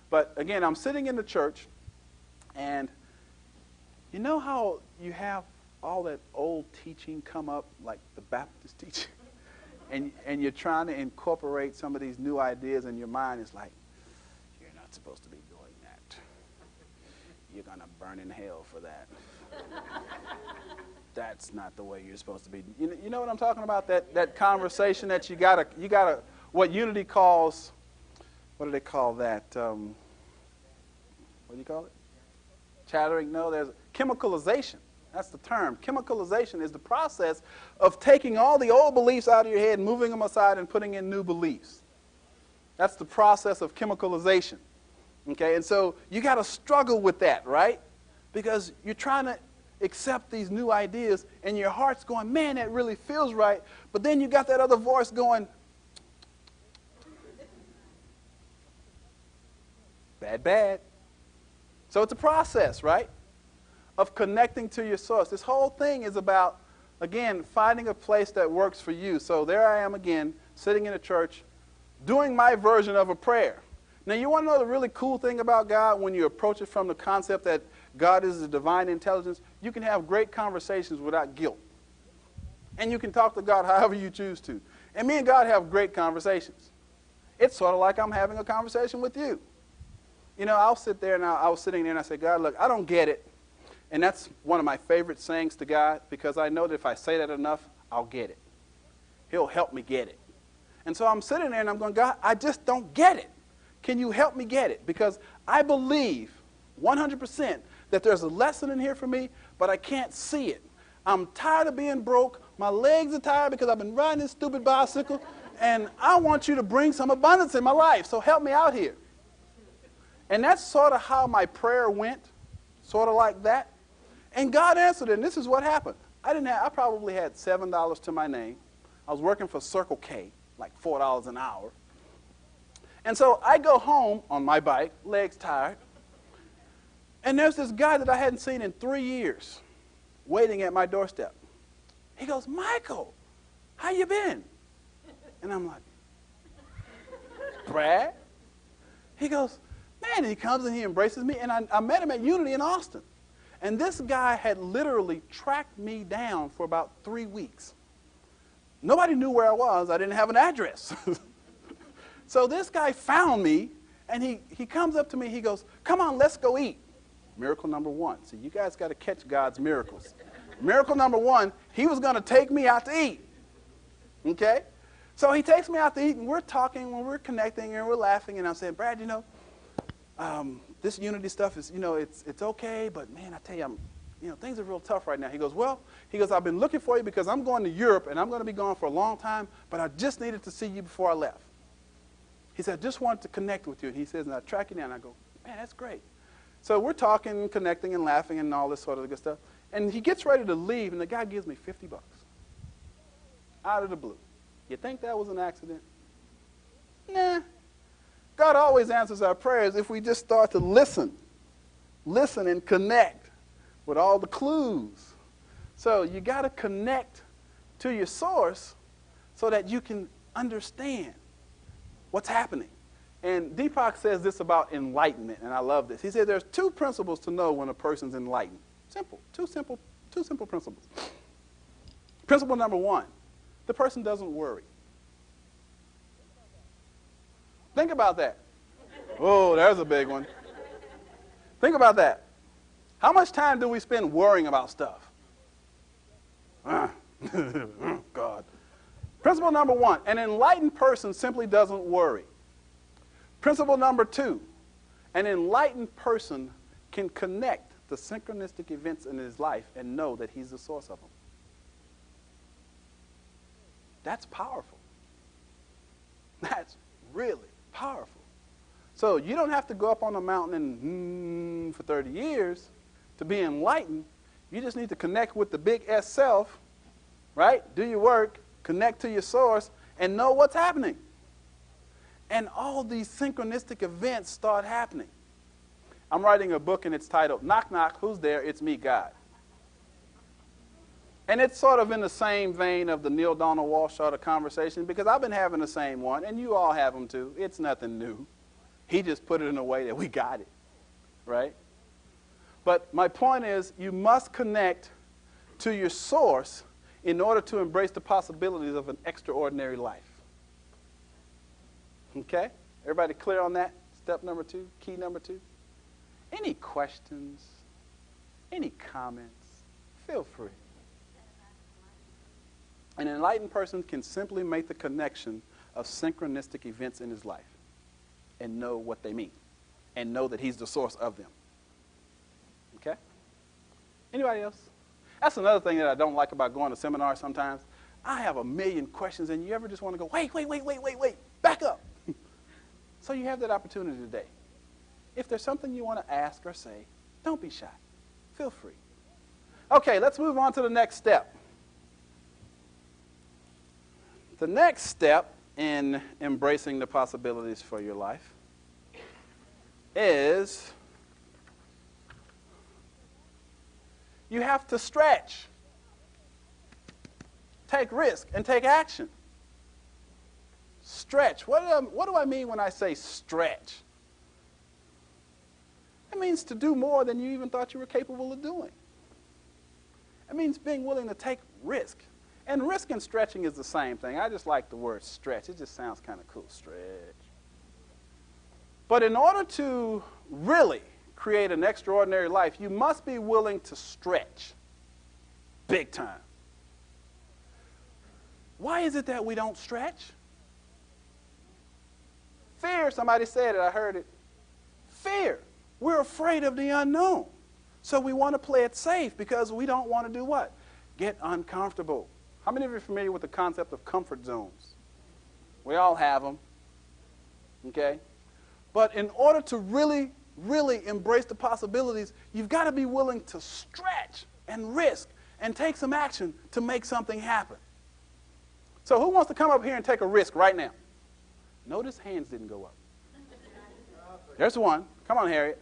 But again, I'm sitting in the church, and you know how you have all that old teaching come up, like the Baptist teaching? And you're trying to incorporate some of these new ideas, and your mind is like, you're not supposed to be doing that. You're going to burn in hell for that. That's not the way you're supposed to be. You know what I'm talking about? That conversation that you gotta, what Unity calls, what do they call that? What do you call it? Chattering? No, there's chemicalization. That's the term. Chemicalization is the process of taking all the old beliefs out of your head, moving them aside, and putting in new beliefs. That's the process of chemicalization. Okay, and so you got to struggle with that, right? Because you're trying to accept these new ideas, and your heart's going, man, that really feels right. But then you got that other voice going, bad, bad. So it's a process, right, of connecting to your source. This whole thing is about, again, finding a place that works for you. So there I am again, sitting in a church, doing my version of a prayer. Now, you want to know the really cool thing about God when you approach it from the concept that God is the divine intelligence? You can have great conversations without guilt. And you can talk to God however you choose to. And me and God have great conversations. It's sort of like I'm having a conversation with you. You know, I'll sit there, and I was sitting there, and I say, God, look, I don't get it. And that's one of my favorite sayings to God, because I know that if I say that enough, I'll get it. He'll help me get it. And so I'm sitting there, and I'm going, God, I just don't get it. Can you help me get it? Because I believe 100% that there's a lesson in here for me, but I can't see it. I'm tired of being broke. My legs are tired because I've been riding this stupid bicycle. And I want you to bring some abundance in my life. So help me out here. And that's sort of how my prayer went. Sort of like that. And God answered it. And this is what happened. I probably had $7 to my name. I was working for Circle K, like $4 an hour. And so I go home on my bike, legs tired. And there's this guy that I hadn't seen in 3 years waiting at my doorstep. He goes, Michael, how you been? And I'm like, Brad? He goes, man, and he comes and he embraces me. And I met him at Unity in Austin. And this guy had literally tracked me down for about 3 weeks. Nobody knew where I was. I didn't have an address. So this guy found me, and he comes up to me. He goes, come on, let's go eat. Miracle number one. So you guys got to catch God's miracles. Miracle number one, he was going to take me out to eat. Okay? So he takes me out to eat, and we're talking, and we're connecting, and we're laughing. And I'm saying, Brad, this Unity stuff is, it's okay, but man, I tell you, things are real tough right now. He goes, I've been looking for you because I'm going to Europe, and I'm going to be gone for a long time, but I just needed to see you before I left. He said, I just wanted to connect with you. And he says, and I track you down. I go, man, that's great. So we're talking, connecting, and laughing, and all this sort of good stuff. And he gets ready to leave, and the guy gives me $50 out of the blue. You think that was an accident? Nah. God always answers our prayers if we just start to listen and connect with all the clues. So you got to connect to your source so that you can understand what's happening. And Deepak says this about enlightenment, and I love this. He said there's 2 principles to know when a person's enlightened. Simple. Two simple principles. Principle number 1, the person doesn't worry. Think about that. Oh, there's a big one. Think about that. How much time do we spend worrying about stuff? God. Principle number 1, an enlightened person simply doesn't worry. Principle number 2, an enlightened person can connect the synchronistic events in his life and know that he's the source of them. That's powerful. That's really powerful. So you don't have to go up on a mountain and for 30 years to be enlightened. You just need to connect with the big S self, right? Do your work, connect to your source, and know what's happening. And all these synchronistic events start happening. I'm writing a book, and it's titled, Knock, Knock, Who's There? It's Me, God. And it's sort of in the same vein of the Neil Donald Walsh sort of conversation, because I've been having the same one, and you all have them too. It's nothing new. He just put it in a way that we got it, right? But my point is, you must connect to your source in order to embrace the possibilities of an extraordinary life. Okay? Everybody clear on that? Step number 2, key number 2. Any questions? Any comments? Feel free. An enlightened person can simply make the connection of synchronistic events in his life and know what they mean and know that he's the source of them. Okay? Anybody else? That's another thing that I don't like about going to seminars sometimes. I have a million questions, and you ever just want to go, wait, back up. So you have that opportunity today. If there's something you want to ask or say, don't be shy. Feel free. Okay, let's move on to the next step. The next step in embracing the possibilities for your life is you have to stretch, take risk, and take action. Stretch. What do I mean when I say stretch? It means to do more than you even thought you were capable of doing. It means being willing to take risk. And risk and stretching is the same thing. I just like the word stretch. It just sounds kind of cool, stretch. But in order to really create an extraordinary life, you must be willing to stretch big time. Why is it that we don't stretch? Fear, somebody said it, I heard it. Fear. We're afraid of the unknown. So we want to play it safe because we don't want to do what? get uncomfortable. How many of you are familiar with the concept of comfort zones? We all have them, okay? But in order to really, really embrace the possibilities, you've got to be willing to stretch and risk and take some action to make something happen. So who wants to come up here and take a risk right now? Notice hands didn't go up. There's one. Come on, Harriet.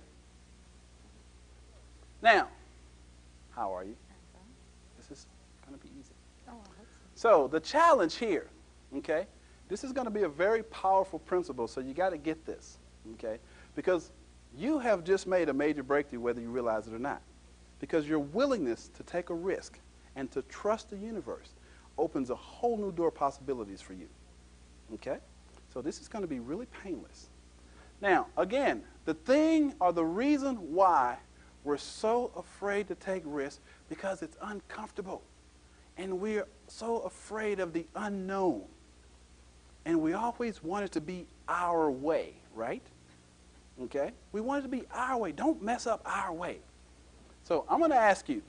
Now, how are you? This is going to be easy. So the challenge here, okay, this is going to be a very powerful principle, so you got to get this, okay, because you have just made a major breakthrough whether you realize it or not, because your willingness to take a risk and to trust the universe opens a whole new door of possibilities for you, okay? So this is going to be really painless. Now, again, the thing or the reason why we're so afraid to take risks because it's uncomfortable. And we're so afraid of the unknown. And we always want it to be our way, right? Okay? We want it to be our way. Don't mess up our way. So I'm going to ask you,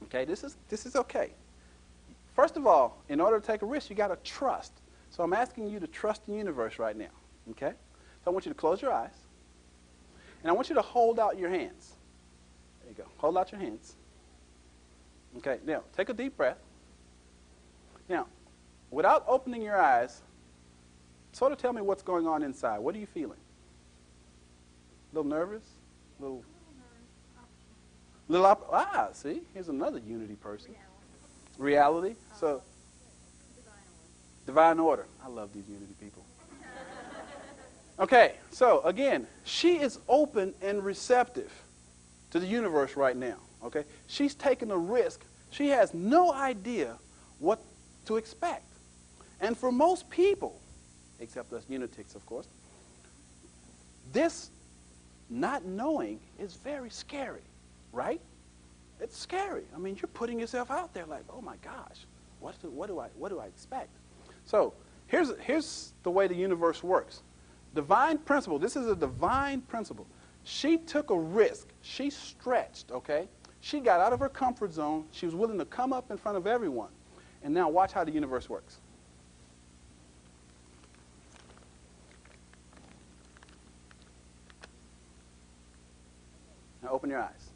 okay, this is okay. First of all, in order to take a risk, you got to trust. So I'm asking you to trust the universe right now, okay? So I want you to close your eyes. And I want you to hold out your hands. There you go. Hold out your hands. Okay, now, take a deep breath. Now, without opening your eyes, sort of tell me what's going on inside. What are you feeling? A little nervous? See, here's another unity person. Reality. So, divine order. I love these unity people. Okay, so again, she is open and receptive to the universe right now. Okay, she's taking a risk. She has no idea what to expect. And for most people, except us unitics, of course, this not knowing is very scary, right? It's scary. I mean, you're putting yourself out there like, oh my gosh, what do I expect? So here's the way the universe works. Divine principle. This is a divine principle. She took a risk. She stretched, okay? She got out of her comfort zone. She was willing to come up in front of everyone. And now watch how the universe works. Now open your eyes.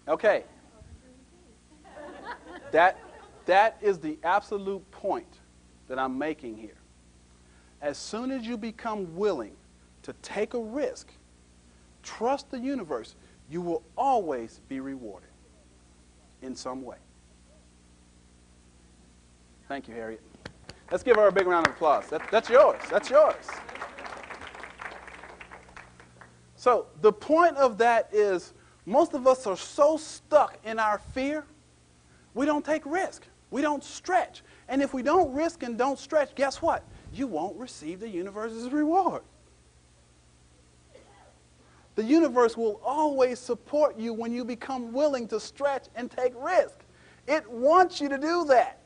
Okay. That is the absolute point that I'm making here. As soon as you become willing to take a risk, trust the universe, you will always be rewarded in some way. Thank you, Harriet. Let's give her a big round of applause. That's yours. That's yours. So the point of that is most of us are so stuck in our fear, we don't take risk. We don't stretch. And if we don't risk and don't stretch, guess what? You won't receive the universe's reward. The universe will always support you when you become willing to stretch and take risk. It wants you to do that.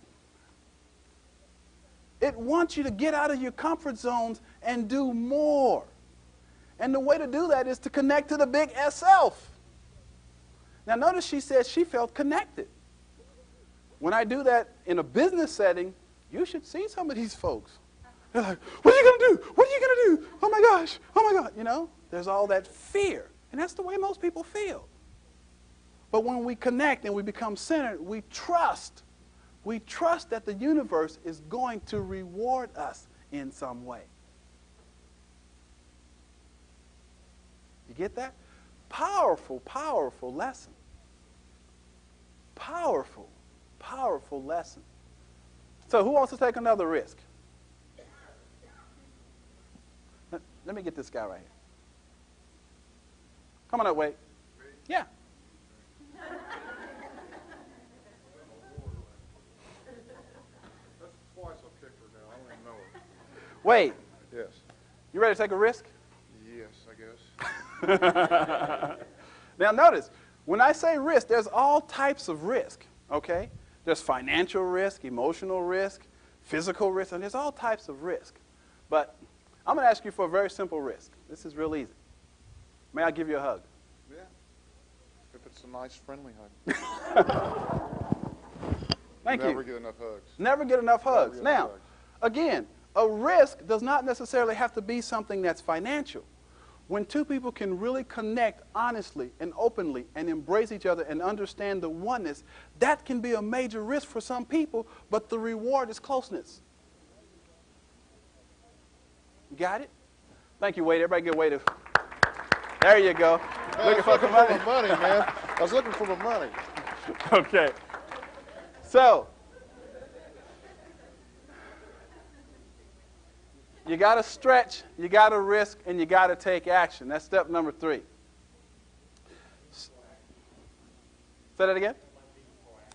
It wants you to get out of your comfort zones and do more. And the way to do that is to connect to the big self. Now notice she said she felt connected. When I do that in a business setting, you should see some of these folks. They're like, what are you going to do? What are you going to do? Oh my gosh, oh my God. You know, there's all that fear. And that's the way most people feel. But when we connect and we become centered, we trust. We trust that the universe is going to reward us in some way. You get that? Powerful, powerful lesson. Powerful, powerful lesson. So who wants to take another risk? Let me get this guy right here. Come on up, Wade. Yeah. That's twice I've kicked her now. I don't even know her. Wade. Yes. You ready to take a risk? Yes, I guess. Now notice, when I say risk, there's all types of risk, okay? There's financial risk, emotional risk, physical risk, and there's all types of risk. But I'm going to ask you for a very simple risk. This is real easy. May I give you a hug? Yeah. It's a nice, friendly hug. Thank you. Never get enough hugs. Never get enough hugs. Never get enough Now, hugs. again, a risk does not necessarily have to be something that's financial. When two people can really connect honestly and openly and embrace each other and understand the oneness, that can be a major risk for some people, but the reward is closeness. You got it? Thank you, Wade. Everybody get Wade. There you go. Looking for some money. My money, man. I was looking for my money. Okay. So, you got to stretch, you got to risk, and you got to take action. That's step number 3. Say that again?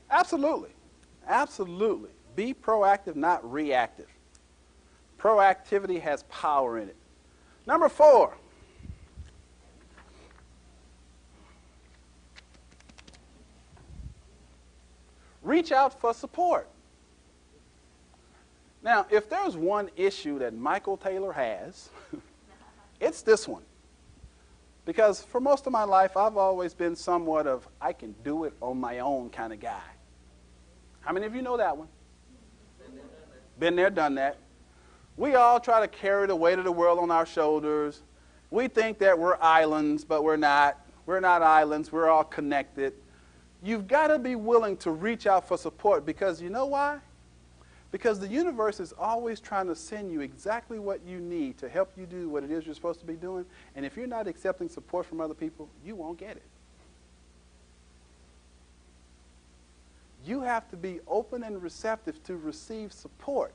Absolutely. Absolutely. Be proactive, not reactive. Proactivity has power in it. Number 4. Reach out for support. Now, if there's one issue that Michael Taylor has, it's this one. Because for most of my life, I've always been somewhat of, I can do it on my own kind of guy. How many of you know that one? Been there, done that. We all try to carry the weight of the world on our shoulders. We think that we're islands, but we're not. We're not islands. We're all connected. You've got to be willing to reach out for support because you know why? Because the universe is always trying to send you exactly what you need to help you do what it is you're supposed to be doing. And if you're not accepting support from other people, you won't get it. You have to be open and receptive to receive support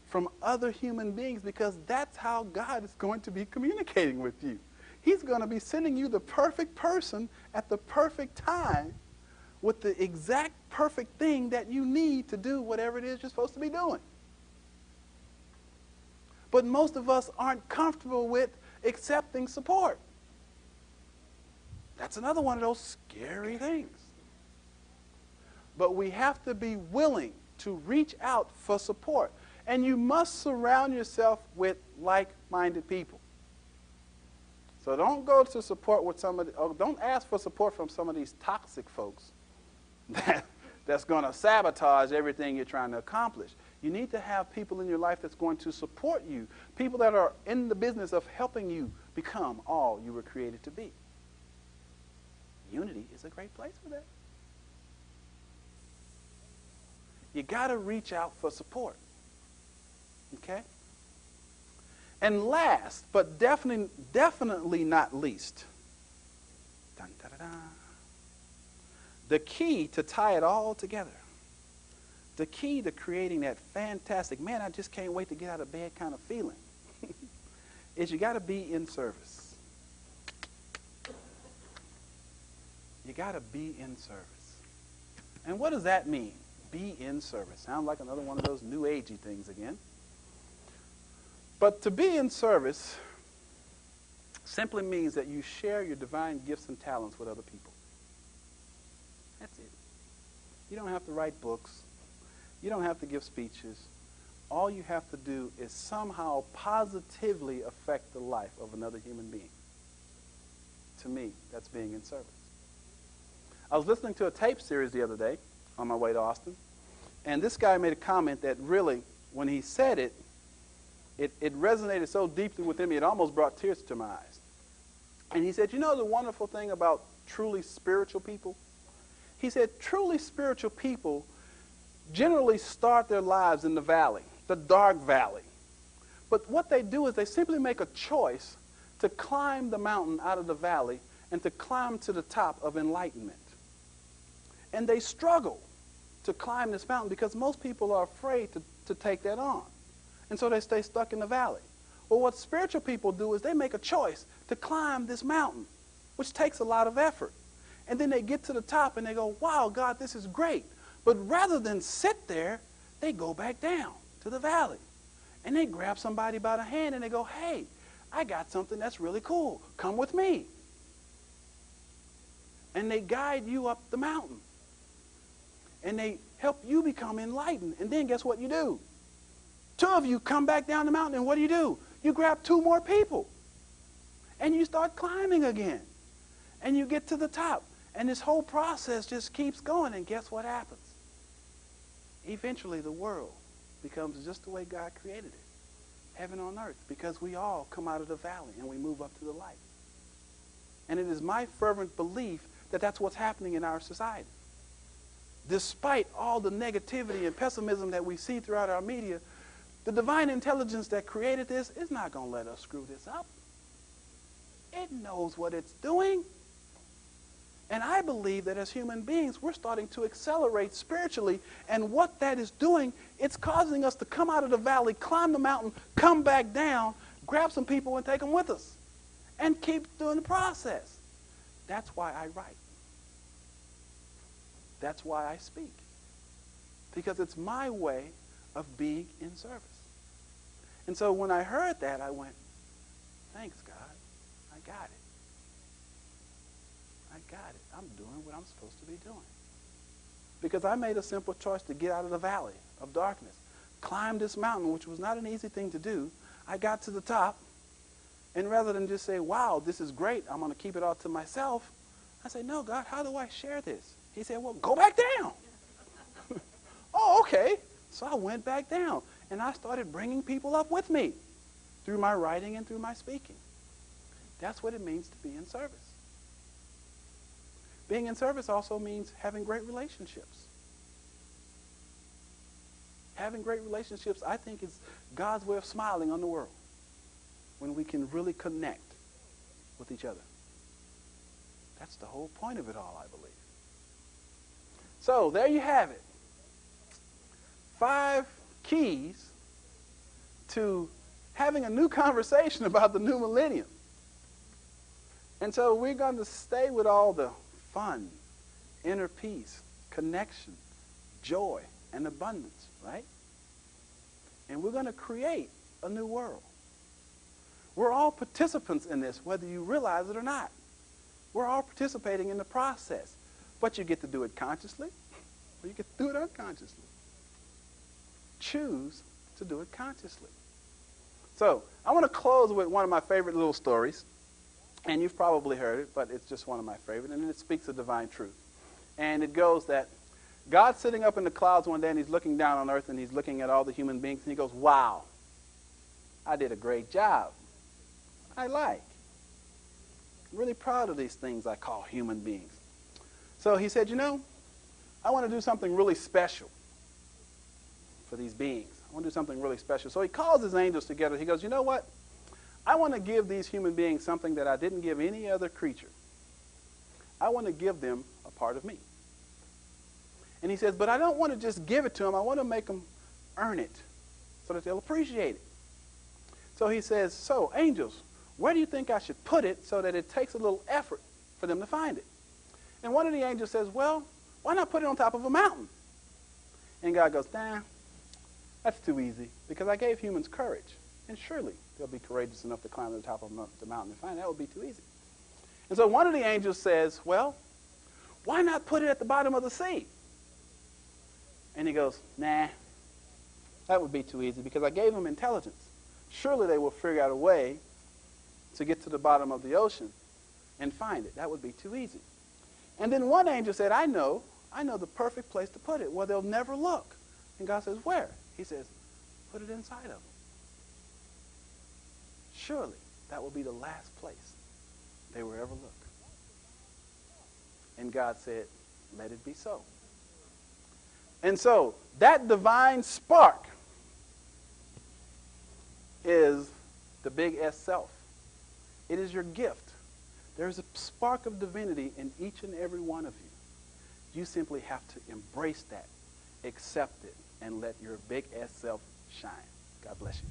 from other human beings because that's how God is going to be communicating with you. He's going to be sending you the perfect person at the perfect time with the exact perfect thing that you need to do whatever it is you're supposed to be doing. But most of us aren't comfortable with accepting support. That's another one of those scary things. But we have to be willing to reach out for support. And you must surround yourself with like-minded people. So don't go to support with somebody, or don't ask for support from some of these toxic folks that's going to sabotage everything you're trying to accomplish. You need to have people in your life that's going to support you, people that are in the business of helping you become all you were created to be. Unity is a great place for that. You got to reach out for support. Okay? And last, but definitely not least, dun, da, da, da, the key to tie it all together, the key to creating that fantastic, man, I just can't wait to get out of bed kind of feeling, is you got to be in service. You got to be in service. And what does that mean? Be in service. Sounds like another one of those new agey things again. But to be in service simply means that you share your divine gifts and talents with other people. That's it. You don't have to write books. You don't have to give speeches. All you have to do is somehow positively affect the life of another human being. To me, that's being in service. I was listening to a tape series the other day on my way to Austin, and this guy made a comment that really, when he said it, it resonated so deeply within me, it almost brought tears to my eyes. And he said, you know the wonderful thing about truly spiritual people? He said, truly spiritual people generally start their lives in the valley, the dark valley. But what they do is they simply make a choice to climb the mountain out of the valley and to climb to the top of enlightenment. And they struggle to climb this mountain because most people are afraid to take that on. And so they stay stuck in the valley. Well, what spiritual people do is they make a choice to climb this mountain, which takes a lot of effort. And then they get to the top and they go, wow, God, this is great. But rather than sit there, they go back down to the valley. And they grab somebody by the hand and they go, hey, I got something that's really cool. Come with me. And they guide you up the mountain. And they help you become enlightened. And then guess what you do? 2 of you come back down the mountain, and what do? You grab 2 more people. And you start climbing again. And you get to the top. And this whole process just keeps going, and guess what happens? Eventually the world becomes just the way God created it, heaven on earth, because we all come out of the valley and we move up to the light. And it is my fervent belief that that's what's happening in our society. Despite all the negativity and pessimism that we see throughout our media, the divine intelligence that created this is not going to let us screw this up. It knows what it's doing. And I believe that as human beings, we're starting to accelerate spiritually. And what that is doing, it's causing us to come out of the valley, climb the mountain, come back down, grab some people and take them with us. And keep doing the process. That's why I write. That's why I speak. Because it's my way of being in service. And so when I heard that, I went, thanks, God. I got it. I got it. I'm doing what I'm supposed to be doing. Because I made a simple choice to get out of the valley of darkness. Climb this mountain, which was not an easy thing to do. I got to the top. And rather than just say, wow, this is great, I'm going to keep it all to myself, I said, no, God, how do I share this? He said, well, go back down. Oh, okay. So I went back down. And I started bringing people up with me through my writing and through my speaking. That's what it means to be in service. Being in service also means having great relationships. Having great relationships, I think, is God's way of smiling on the world when we can really connect with each other. That's the whole point of it all, I believe. So there you have it. 5 keys to having a new conversation about the new millennium. And so we're going to stay with all the fun, inner peace, connection, joy, and abundance, right? And we're going to create a new world. We're all participants in this, whether you realize it or not. We're all participating in the process. But you get to do it consciously, or you get to do it unconsciously. Choose to do it consciously. So I want to close with one of my favorite little stories. And you've probably heard it, but it's just one of my favorite. And it speaks of divine truth. And it goes that God's sitting up in the clouds one day, and he's looking down on earth, and he's looking at all the human beings, and he goes, wow, I did a great job. I'm really proud of these things I call human beings. So he said, you know, I want to do something really special for these beings. I want to do something really special. So he calls his angels together. He goes, you know what? I want to give these human beings something that I didn't give any other creature. I want to give them a part of me. And he says, but I don't want to just give it to them. I want to make them earn it so that they'll appreciate it. So he says, so angels, where do you think I should put it so that it takes a little effort for them to find it? And one of the angels says, well, why not put it on top of a mountain? And God goes, nah, that's too easy, because I gave humans courage. And surely they'll be courageous enough to climb to the top of the mountain and find it. That would be too easy. And so one of the angels says, well, why not put it at the bottom of the sea? And he goes, nah, that would be too easy, because I gave them intelligence. Surely they will figure out a way to get to the bottom of the ocean and find it. That would be too easy. And then one angel said, I know the perfect place to put it, where they'll never look. And God says, where? He says, put it inside of them. Surely that will be the last place they will ever look. And God said, let it be so. And so that divine spark is the big S self. It is your gift. There's a spark of divinity in each and every one of you. You simply have to embrace that, accept it, and let your big S self shine. God bless you.